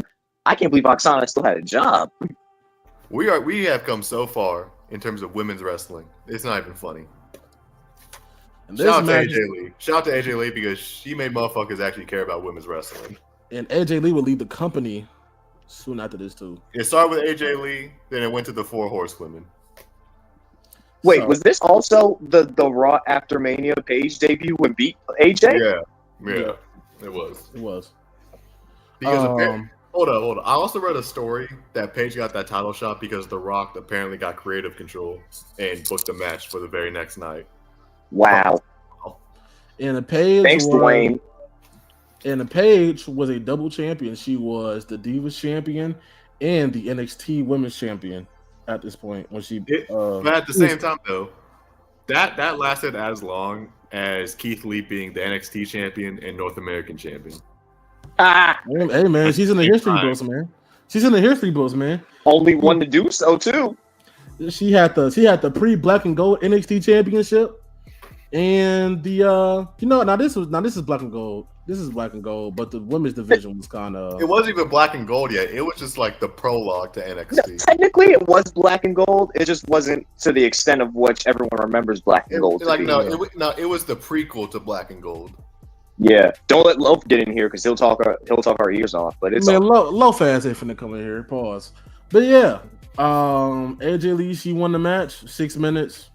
I can't believe Oksana still had a job. We have come so far in terms of women's wrestling. It's not even funny. Shout out to AJ Lee. Shout out to AJ Lee because she made motherfuckers actually care about women's wrestling. And AJ Lee would leave the company soon after this too. It started with AJ Lee, then it went to the Four Horsewomen. Wait, was this also the Raw after Mania Paige debut when beat AJ? Yeah, it was. It was. Because hold on. I also read a story that Paige got that title shot because The Rock apparently got creative control and booked a match for the very next night. Wow. And Paige Thanks, Dwayne. And Paige was a double champion. She was the Divas champion and the NXT Women's champion at this point when she. But at the same time, though, that lasted as long as Keith Lee being the NXT champion and North American champion. Hey man, she's in the history books, man. She's in the history books, man. Only one to do so too. She had the pre-black and gold NXT championship, and the now this is black and gold. This is black and gold, but the women's division was kind of. It wasn't even black and gold yet. It was just like the prologue to NXT. No, technically, it was black and gold. It just wasn't to the extent of which everyone remembers black and gold. It was the prequel to black and gold. Yeah, don't let Loaf get in here because he'll talk our ears off. But it's Loaf ass ain't finna come in here. Pause. But yeah, AJ Lee, she won the match. 6 minutes.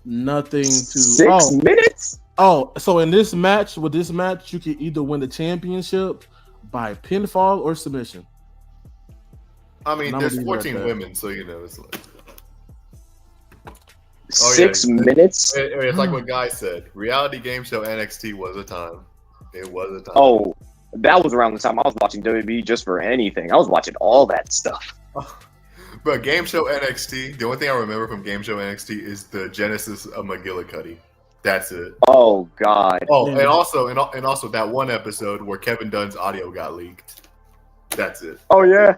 Nothing to 6 minutes. Oh, so in this match, you can either win the championship by pinfall or submission. I mean, there's 14 women, so it's like 6 minutes. It's like what Guy said. Reality game show NXT was a time. It was a time. Oh, that was around the time I was watching WWE just for anything. I was watching all that stuff. But game show NXT, the only thing I remember from game show NXT is the genesis of McGillicuddy. That's it. Oh God. Oh, and also that one episode where Kevin Dunn's audio got leaked. That's it. Oh yeah.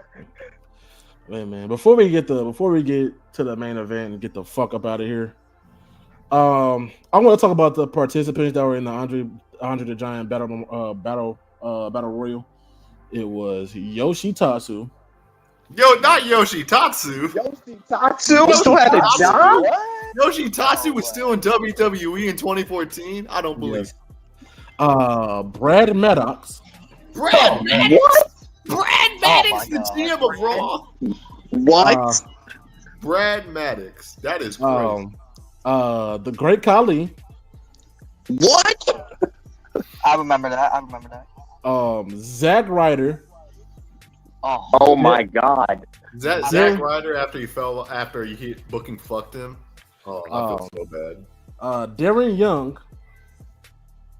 Wait, man. Before we get to the main event and get the fuck up out of here, I want to talk about the participants that were in the Andre the Giant battle royal. It was Yoshitatsu. Yo, not Yoshitatsu. Yoshitatsu still had a job. Yoshitatsu was still in WWE in 2014. I don't believe. Yes. Brad Maddox. Brad Maddox. What? Brad Maddox, the GM of Raw. What? Brad Maddox. That is crazy. The Great Khali. What? I remember that. Zack Ryder. Oh my God. Is that Zack Ryder after he booking fucked him? Oh, I feel so bad. Darren Young.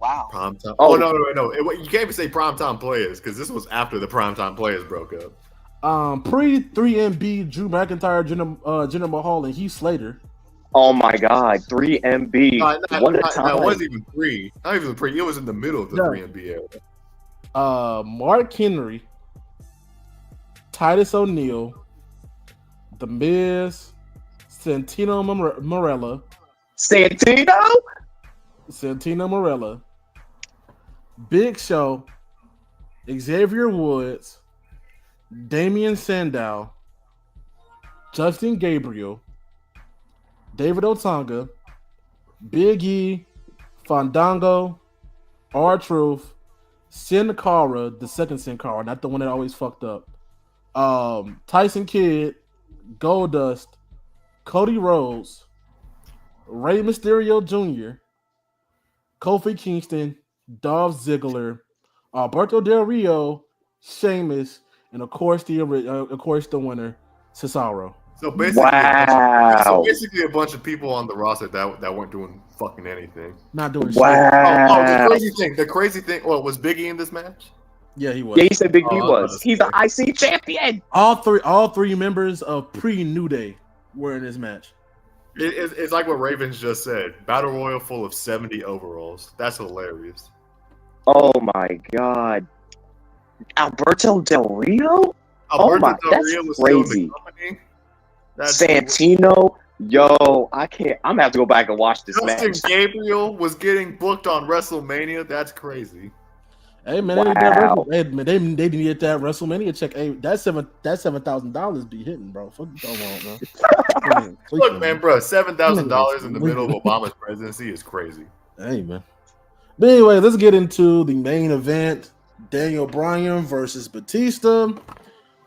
Wow. Primetime. Oh no! You can't even say primetime players because this was after the primetime players broke up. Pre 3MB, Drew McIntyre, Jinder Mahal, and Heath Slater. Oh my God, 3MB. What a time. It wasn't even pre. Not even pre. It was in the middle of the 3MB era. Mark Henry, Titus O'Neil, The Miz, Santino Marella. Santino Marella. Big Show, Xavier Woods, Damian Sandow, Justin Gabriel, David Otunga, Big E, Fandango, R-Truth, Sin Cara, the second Sin Cara, not the one that always fucked up. Tyson Kidd, Goldust, Cody Rhodes, Rey Mysterio Jr., Kofi Kingston, Dolph Ziggler, Alberto Del Rio, Sheamus, and of course the winner, Cesaro. So basically, a bunch of people on the roster that weren't doing fucking anything. Not doing shit. The crazy thing. Well, was Big E in this match? Yeah, he was. Yeah, he said Big E was. He's the IC champion. All three members of pre-New Day were in this match. It's like what Ravens just said. Battle Royal full of 70 overalls. That's hilarious. Oh my God. Alberto Del Rio? That's crazy. Santino? Yo, I can't. I'm gonna have to go back and watch this match. Justin Gabriel was getting booked on WrestleMania. That's crazy. Hey man, they didn't get that WrestleMania check. Hey, that $7,000 be hitting, bro. Fuck you talking about, man. Look, man, bro, $7,000 in the middle of Obama's presidency is crazy. Hey, man. But anyway, let's get into the main event: Daniel Bryan versus Batista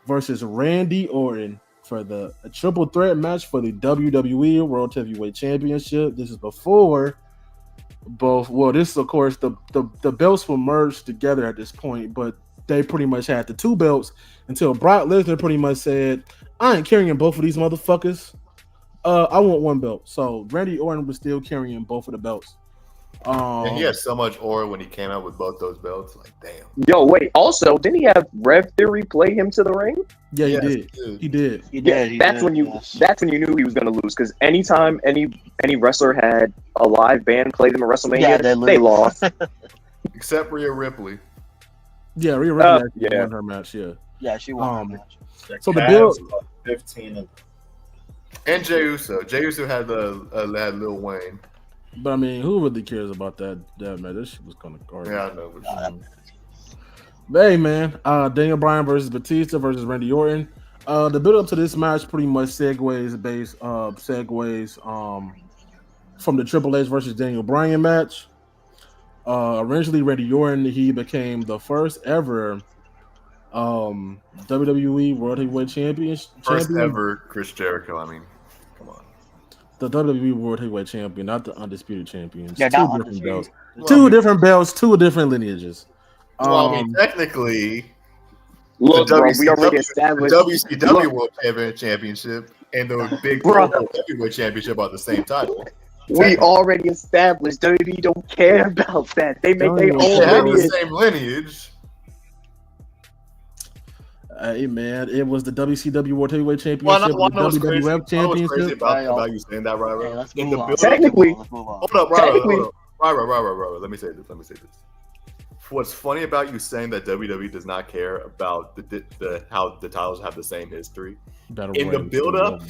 versus Randy Orton for the triple threat match for the WWE World Heavyweight Championship. This is before both. Well, this is of course the belts were merged together at this point, but they pretty much had the two belts until Brock Lesnar pretty much said, "I ain't carrying both of these motherfuckers. I want one belt." So Randy Orton was still carrying both of the belts. And he had so much aura when he came out with both those belts. Like, damn. Yo, wait. Also, didn't he have Rev Theory play him to the ring? Yeah, Yes, he did. That's when you knew he was gonna lose. Because anytime any wrestler had a live band play them at WrestleMania, they lost. Except Rhea Ripley. Yeah, Rhea Ripley won her match. Yeah, she won her match. So the build 15 and Jey Uso. Jey Uso had had Lil Wayne. But I mean, who really cares about that match? That shit was kind of garbage. Yeah, I know. But hey, man, Daniel Bryan versus Batista versus Randy Orton. The build up to this match pretty much segues from the Triple H versus Daniel Bryan match. Originally, Randy Orton, he became the first ever WWE World Heavyweight Champion. First ever Chris Jericho. I mean, come on. The WWE World Heavyweight Champion, not the Undisputed Champions. Yeah, two different belts. Two different belts, two different lineages. Well, I mean, technically, look, the bro, we already established WCW World Championship and the Big World Heavyweight Championship are the same title. We already established WWE don't care about that. They make their own have lineage. the same lineage. Hey man, it was the WCW World Heavyweight Championship, the WWF Championship. Crazy about you saying that, right? Hey, Technically, hold up, right. Let me say this. What's funny about you saying that WWE does not care about the how the titles have the same history in the build up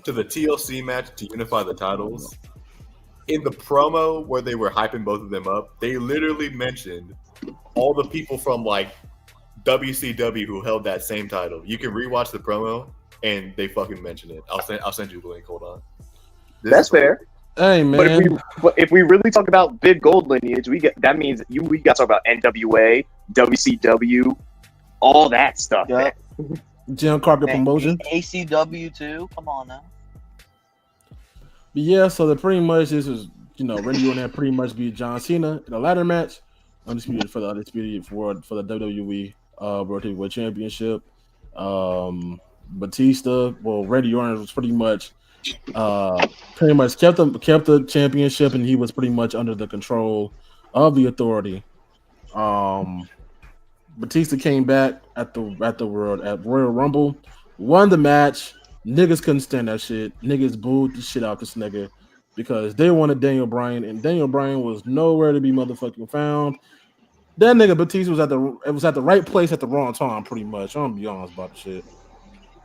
to the TLC match to unify the titles. In the promo where they were hyping both of them up, they literally mentioned all the people from like WCW who held that same title. You can rewatch the promo and they fucking mention it. I'll send you the link. Hold on. That's fair. Hey man, but if we really talk about big gold lineage, we got that means we got to talk about NWA, WCW, all that stuff. Yeah. Jim Carpet promotion, ACW too. Come on now. But yeah, so the pretty much this was Randy Orton had pretty much beat John Cena in a ladder match, undisputed for the WWE World Heavyweight Championship. Batista, Randy Orton was pretty much kept the championship, and he was pretty much under the control of the Authority. Batista came back at Royal Rumble, won the match. Niggas couldn't stand that shit. Niggas booed the shit out this nigga because they wanted Daniel Bryan, and Daniel Bryan was nowhere to be motherfucking found. That nigga Batista was at the right place at the wrong time, pretty much. I'm gonna be honest about the shit.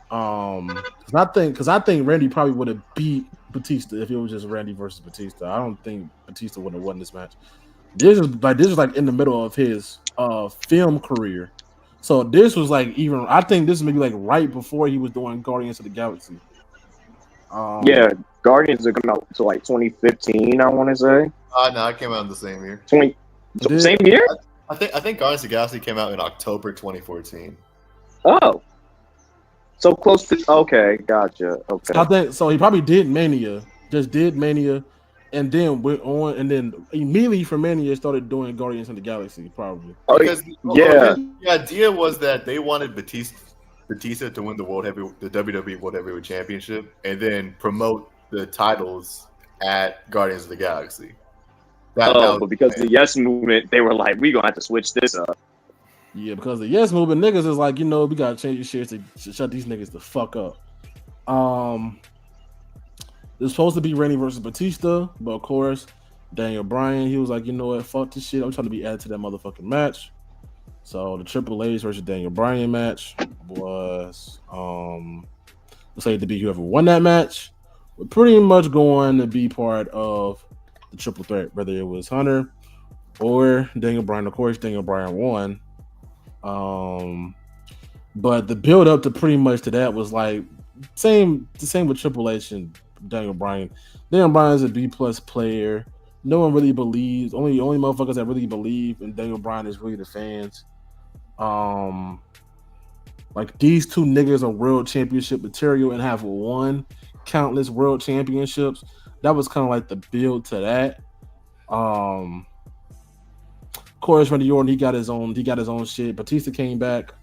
Because I think Randy probably would have beat Batista if it was just Randy versus Batista. I don't think Batista would have won this match. This is like in the middle of his film career. So this was like I think this is maybe like right before he was doing Guardians of the Galaxy. Yeah, Guardians are coming out to like 2015, I want to say. No, it came out in the same year. Same year? I think Guardians of the Galaxy came out in October 2014. Oh. So close to okay, gotcha. Okay. I think so. He probably did Mania, and then went on, and then immediately from Mania started doing Guardians of the Galaxy, probably. Because the idea was that they wanted Batista to win the WWE World Heavyweight Championship, and then promote the titles at Guardians of the Galaxy. But because the Yes Movement, they were like, we gonna have to switch this up. Yeah, because the Yes Movement niggas is like, we gotta change your shit to shut these niggas the fuck up. It's supposed to be Randy versus Batista, but of course, Daniel Bryan, he was like, you know what, fuck this shit. I'm trying to be added to that motherfucking match. So the Triple H versus Daniel Bryan match was say to be whoever won that match. We're pretty much going to be part of the triple threat, whether it was Hunter or Daniel Bryan. Of course, Daniel Bryan won. But the build up to pretty much to that was like the same with Triple H and Daniel Bryan. Daniel Bryan's a B+ player. No one really believes. Only motherfuckers that really believe in Daniel Bryan is really the fans. Like these two niggas are world championship material and have won countless world championships. That was kind of like the build to that. Of course, Randy Orton, he got his own shit. Batista came back,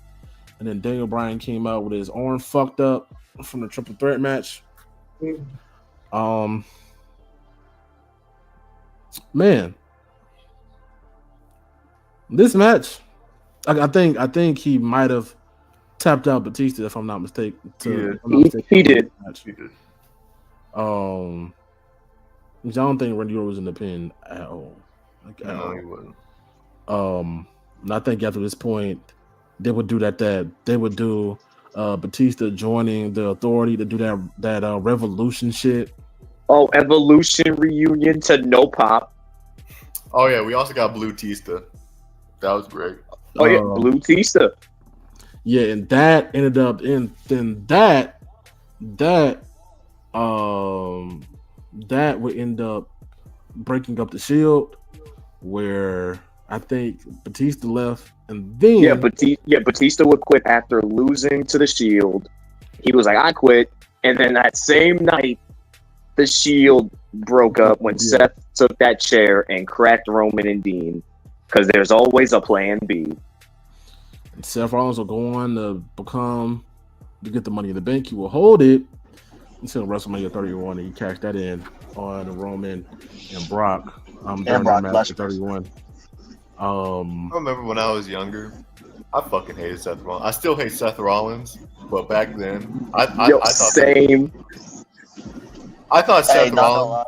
and then Daniel Bryan came out with his arm fucked up from the triple threat match. Man, this match, I think he might have tapped out Batista if I'm not mistaken. He did. I don't think Randy Orton was in the pin at all. No, he wasn't. And I think after this point, they would do that they would do Batista joining the Authority to do that Revolution shit. Oh, Evolution reunion to no pop. Oh yeah, we also got Blue Tista. That was great. Oh yeah, Blue Tista. Yeah, and that ended up that would end up breaking up the Shield, where I think Batista left, and then Batista would quit after losing to the Shield. He was like, "I quit," and then that same night, the Shield broke up when Seth took that chair and cracked Roman and Dean, because there's always a plan B. And Seth Rollins will go on to get the Money in the Bank. He will hold it until WrestleMania 31, and he cashed that in on Roman and Brock. During that match at 31. I remember when I was younger, I fucking hated Seth Rollins. I still hate Seth Rollins, but back then, I thought same. I thought Seth Rollins.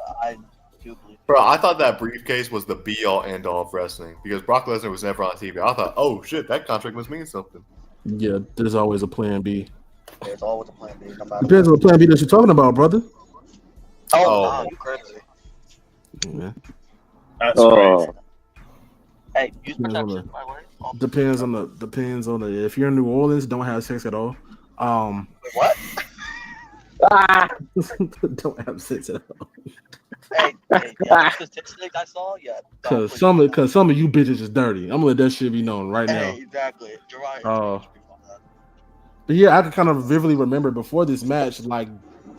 Bro, I thought that briefcase was the be-all, end-all of wrestling because Brock Lesnar was never on TV. I thought, oh shit, that contract must mean something. Yeah, there's always a plan B. There's always a plan B. Depends on the plan B that you're talking about, brother. Oh, you crazy. Yeah. That's crazy. Hey, use protection, by the way. Depends on the. If you're in New Orleans, don't have sex at all. What? Don't have sex at all. Hey, yeah, statistics I saw, yeah. Cause some of you bitches is dirty. I'm gonna let that shit be known right now. Exactly. You're right. But yeah, I can kind of vividly remember before this match, like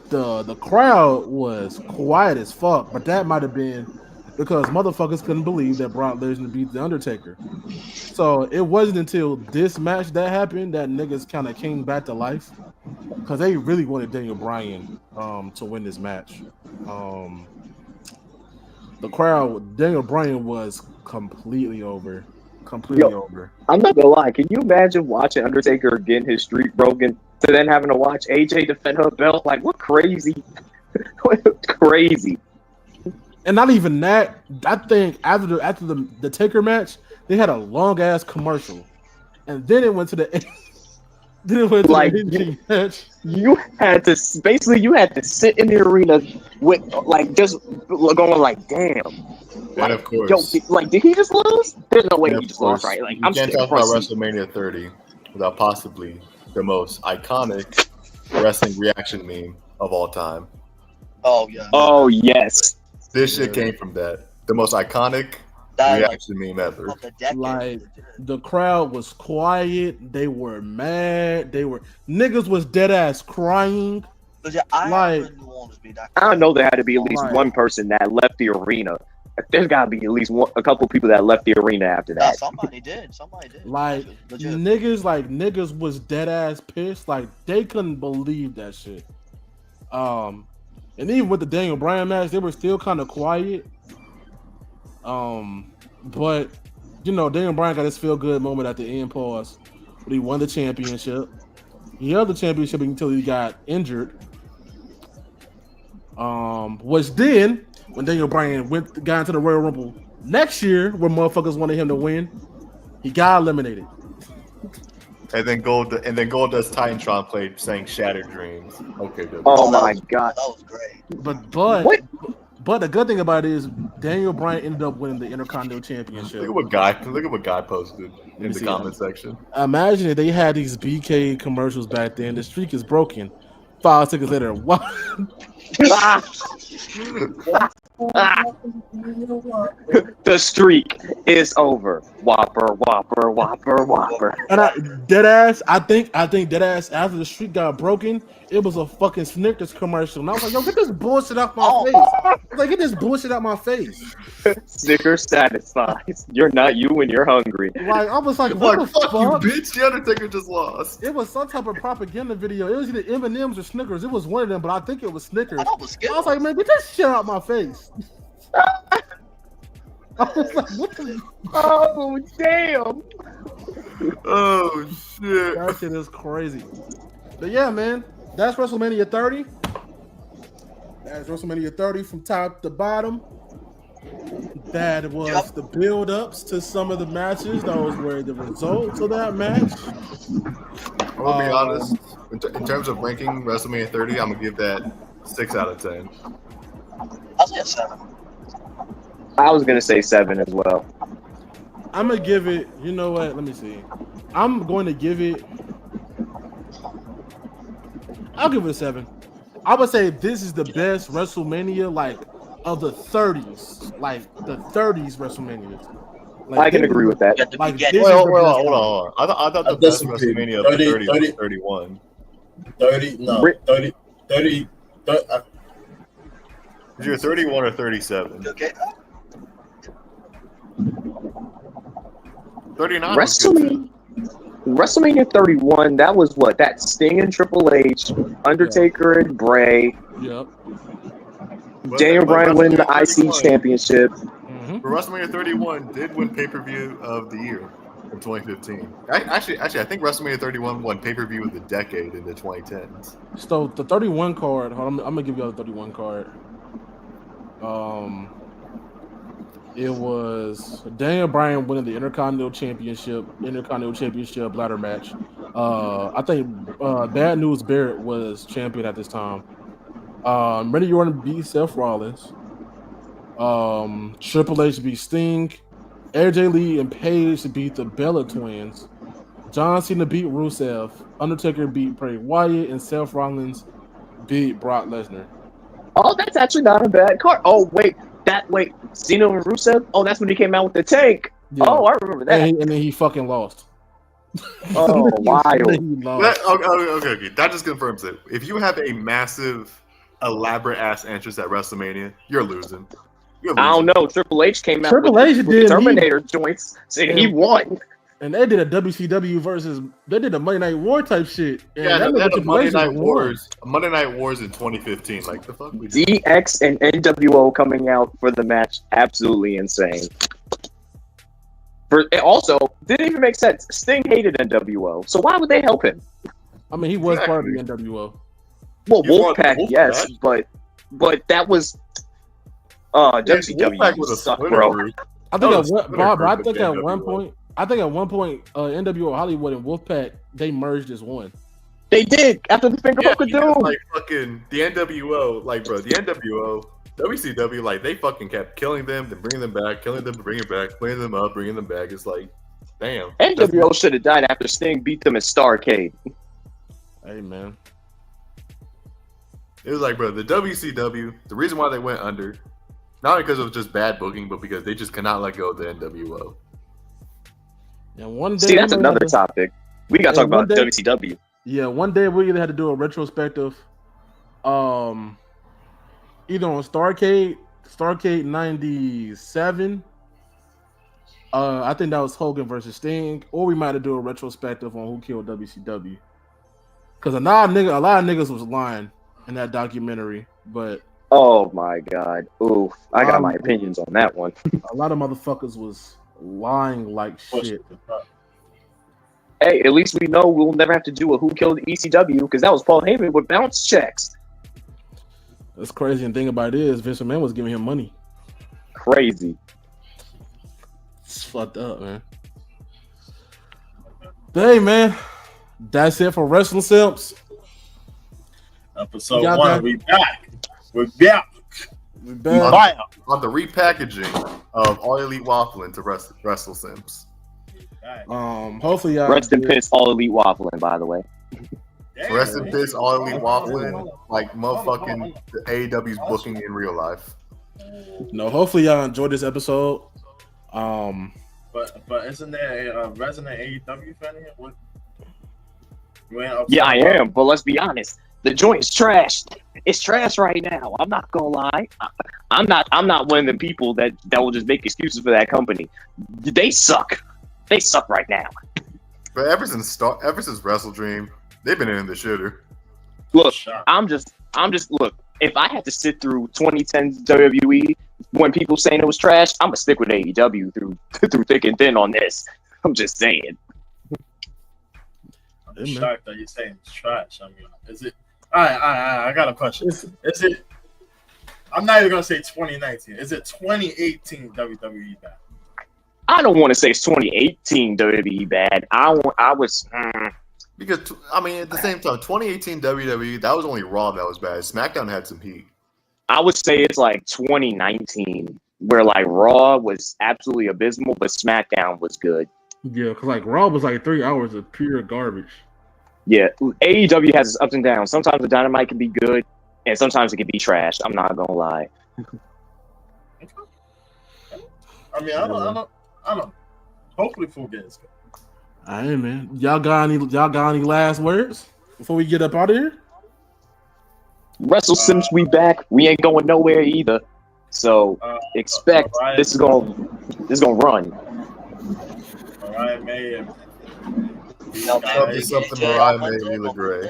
the crowd was quiet as fuck, but that might have been because motherfuckers couldn't believe that Brock Lesnar beat The Undertaker. So it wasn't until this match that happened that niggas kind of came back to life because they really wanted Daniel Bryan to win this match. The crowd, Daniel Bryan was completely over. Over. I'm not gonna lie. Can you imagine watching Undertaker getting his streak broken to then having to watch AJ defend her belt? Like, what crazy? Crazy. And not even that. I think after the Taker match, they had a long ass commercial, and then it went to the the match. You had to sit in the arena with just going like, damn. And of course, did he just lose? There's no way he just lost, right? Like, you can't talk about WrestleMania 30 without possibly the most iconic wrestling reaction meme of all time. Oh yeah. Oh yes. This shit came from that. The most iconic reaction meme ever. Like the crowd was quiet. They were mad. Niggas was dead ass crying. I don't know. There had to be at least one person that left the arena. There's got to be at least a couple people that left the arena after that. Yeah, somebody did. Like niggas was dead ass pissed. Like they couldn't believe that shit. And even with the Daniel Bryan match, they were still kind of quiet. But Daniel Bryan got his feel good moment at the end. Pause. But he won the championship. He held the championship until he got injured. Which then, when Daniel Bryan got into the Royal Rumble next year, where motherfuckers wanted him to win, he got eliminated. And then Goldust Titantron played saying "Shattered Dreams." Okay, oh my god, that was great. But the good thing about it is Daniel Bryan ended up winning the Intercontinental Championship. Look at what guy posted in the comment section. Imagine if they had these BK commercials back then. The streak is broken. 5 seconds later, what? The streak is over. Whopper, whopper, whopper, whopper. And I think dead ass after the streak got broken, it was a fucking Snickers commercial. And I was like, yo, get this bullshit out my face. Like, get this bullshit out my face. Snickers satisfies. You're not you when you're hungry. Like, I was like, what the fuck? You bitch, the Undertaker just lost. It was some type of propaganda video. It was either M&M's or Snickers. It was one of them, but I think it was Snickers. I was like, man, get this shit out my face. I was like, what the? Oh damn! Oh shit! That shit is crazy. But yeah, man, that's WrestleMania 30. That's WrestleMania 30 from top to bottom. That was the build-ups to some of the matches. Those were the results of that match. I'm gonna be honest. In terms of ranking WrestleMania 30, I'm gonna give that 6 out of 10. I'll say a 7. I was gonna say 7 as well. I'm gonna give it. You know what? Let me see. I'm going to give it. I'll give it a 7. I would say this is the best WrestleMania, like of the 30s, like the 30s WrestleManias. Like, I can agree with that. Like, Well, this Well, is the best hold one. on. I thought the best WrestleMania of the 30 was 31. 30, no, 30, 30, 30 Is your 31 or 37? Okay. 39 was good. WrestleMania 31. That was what? That Sting and Triple H, Undertaker and Bray, Yep. Daniel Bryan winning the IC 31. championship. Mm-hmm. But WrestleMania 31 did win pay-per-view of the year in 2015. Actually, I think WrestleMania 31 won pay-per-view of the decade in the 2010s. So the 31 card. Hold on, I'm gonna give you the 31 card. It was Daniel Bryan winning the Intercontinental Championship ladder match. I think Bad News Barrett was champion at this time. Randy Orton beat Seth Rollins. Triple H beat Sting. AJ Lee and Paige beat the Bella Twins. John Cena beat Rusev. Undertaker beat Bray Wyatt, and Seth Rollins beat Brock Lesnar. Oh, that's actually not a bad card. Oh wait, Cena and Rusev. Oh, that's when he came out with the tank. Yeah. Oh, I remember that. And then he fucking lost. Oh, wild. He lost. Okay. That just confirms it. If you have a massive, elaborate ass entrance at WrestleMania, you're losing. I don't know. Triple H came out Triple with H the did. Terminator joints, and he won. And they did a WCW versus. They did a Monday Night War type shit. And Yeah, that they had a Triple H Monday Night won. Wars. Monday Night Wars in 2015. Like the fuck we did. DX and NWO coming out for the match, absolutely insane. Also, didn't even make sense. Sting hated NWO, so why would they help him? I mean, he was part of the NWO. Well, You want Wolfpack, Wolfpack? yes, but that was WCW Wolfpack was a suck, splinter bro. group. I think That at was one, splinter Bob, I group think with at one NWO. point, NWO Hollywood and Wolfpack they merged as one. They did after the Finger Poke of because, Doom. like fucking the NWO, like bro, the NWO, WCW, like they fucking kept killing them, then bringing them back, killing them, bringing them back, cleaning them up, bringing them back. It's like, damn. NWO should have died after Sting beat them at Starrcade. Hey man, It was like, bro, the WCW, the reason why they went under, not because of just bad booking, but because they just cannot let go of the NWO. and one day See, that's another topic. We got to talk And one about day- WCW. Yeah, one day we either had to do a retrospective, either on Starrcade '97. I think that was Hogan versus Sting, or we might have do a retrospective on who killed WCW. Because a lot of niggas was lying in that documentary, but Oh my God! Oof, I got my opinions on that one. a lot of motherfuckers was lying like shit. Hey, at least we know we'll never have to do a Who Killed ECW because that was Paul Heyman with bounce checks. That's crazy. And thing about it is, Vince McMahon was giving him money. Crazy. It's fucked up, man. But hey, man, that's it for WrestleSimps. Episode Y'all 1, back? we back. We're back. We back. Fire. On the repackaging of All Elite Waffle into WrestleSimps. Hopefully y'all Rest in peace, All Elite Waffling, by the way. Rest in peace, All Elite Waffling, like motherfucking the AEW's booking in real life. No, hopefully y'all enjoyed this episode. But isn't there a resident AEW fan here? What? You ain't upset Yeah, I about it? am, but let's be honest. The joint's trash. It's trash right now. I'm not gonna lie. I'm not one of the people that will just make excuses for that company. They suck. They suck right now. But ever since Wrestle Dream, they've been in the shitter. Look, I'm just look. If I had to sit through 2010's WWE, when people saying it was trash, I'm gonna stick with AEW through thick and thin on this. I'm just saying. I'm shocked that you're saying it's trash. I mean, is it? I got a question. Is it? I'm not even gonna say 2019. Is it 2018 WWE bad? I don't want to say it's 2018 WWE bad. Because I mean, at the same time, 2018 WWE, that was only Raw that was bad. SmackDown had some heat. I would say it's like 2019, where like Raw was absolutely abysmal, but SmackDown was good. Yeah, because like Raw was like 3 hours of pure garbage. Yeah, AEW has its ups and downs. Sometimes the Dynamite can be good, and sometimes it can be trash. I'm not gonna lie. I mean, I don't. Hopefully, Full Gear is good. All right, man. Y'all got any last words before we get up out of here? WrestleSimps, we back. We ain't going nowhere either. So expect this is gonna run. Mariah May and something Mariah May, Leela Gray.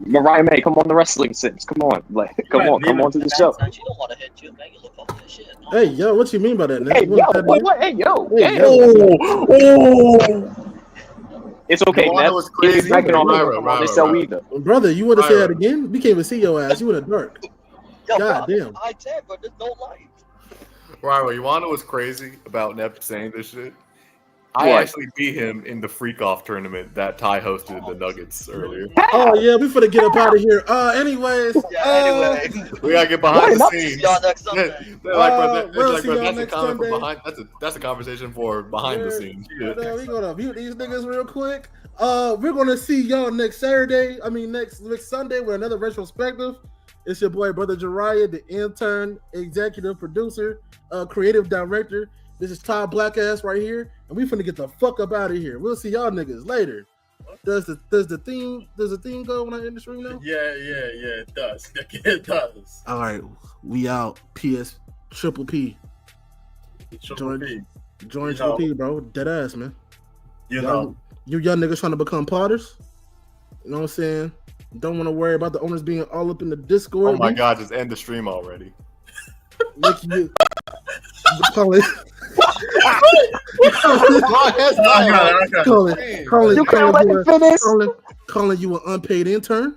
Mariah May, come on the Wrestling Sims. Come on, come on to the show. She don't want to hit you, man. You look over this shit. Hey, yo, what you mean by that? Hey, yo, what? Hey, yo. It's okay, man. It's not on this show either. Brother, you want to say that again? We can't even see your ass. You in the dark. God damn. I said, but there's no light. Right, you want to know what's crazy about Nep saying this shit? I actually beat him in the Freak Off tournament that Ty hosted the Nuggets earlier. Oh yeah, we finna get up out of here. Anyways, we gotta get behind the scenes. Y'all next Sunday. That's a conversation for behind the scenes. We're gonna mute these niggas real quick. We're gonna see y'all next Saturday. I mean next Sunday with another retrospective. It's your boy Brother Jariah, the intern, executive producer, creative director. This is Todd Blackass right here, and we finna get the fuck up out of here. We'll see y'all niggas later. Does the theme go when I end the stream now? Yeah, it does. It does. All right, we out. PS Triple P. Join Triple P, bro. Dead ass, man. You young niggas trying to become potters. You know what I'm saying? Don't want to worry about the owners being all up in the Discord. Oh my God, just end the stream already. Making you calling you an unpaid intern,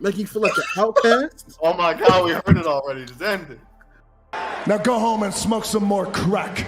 making you feel like an outcast. Oh my God, we heard it already. Just end it. Now go home and smoke some more crack.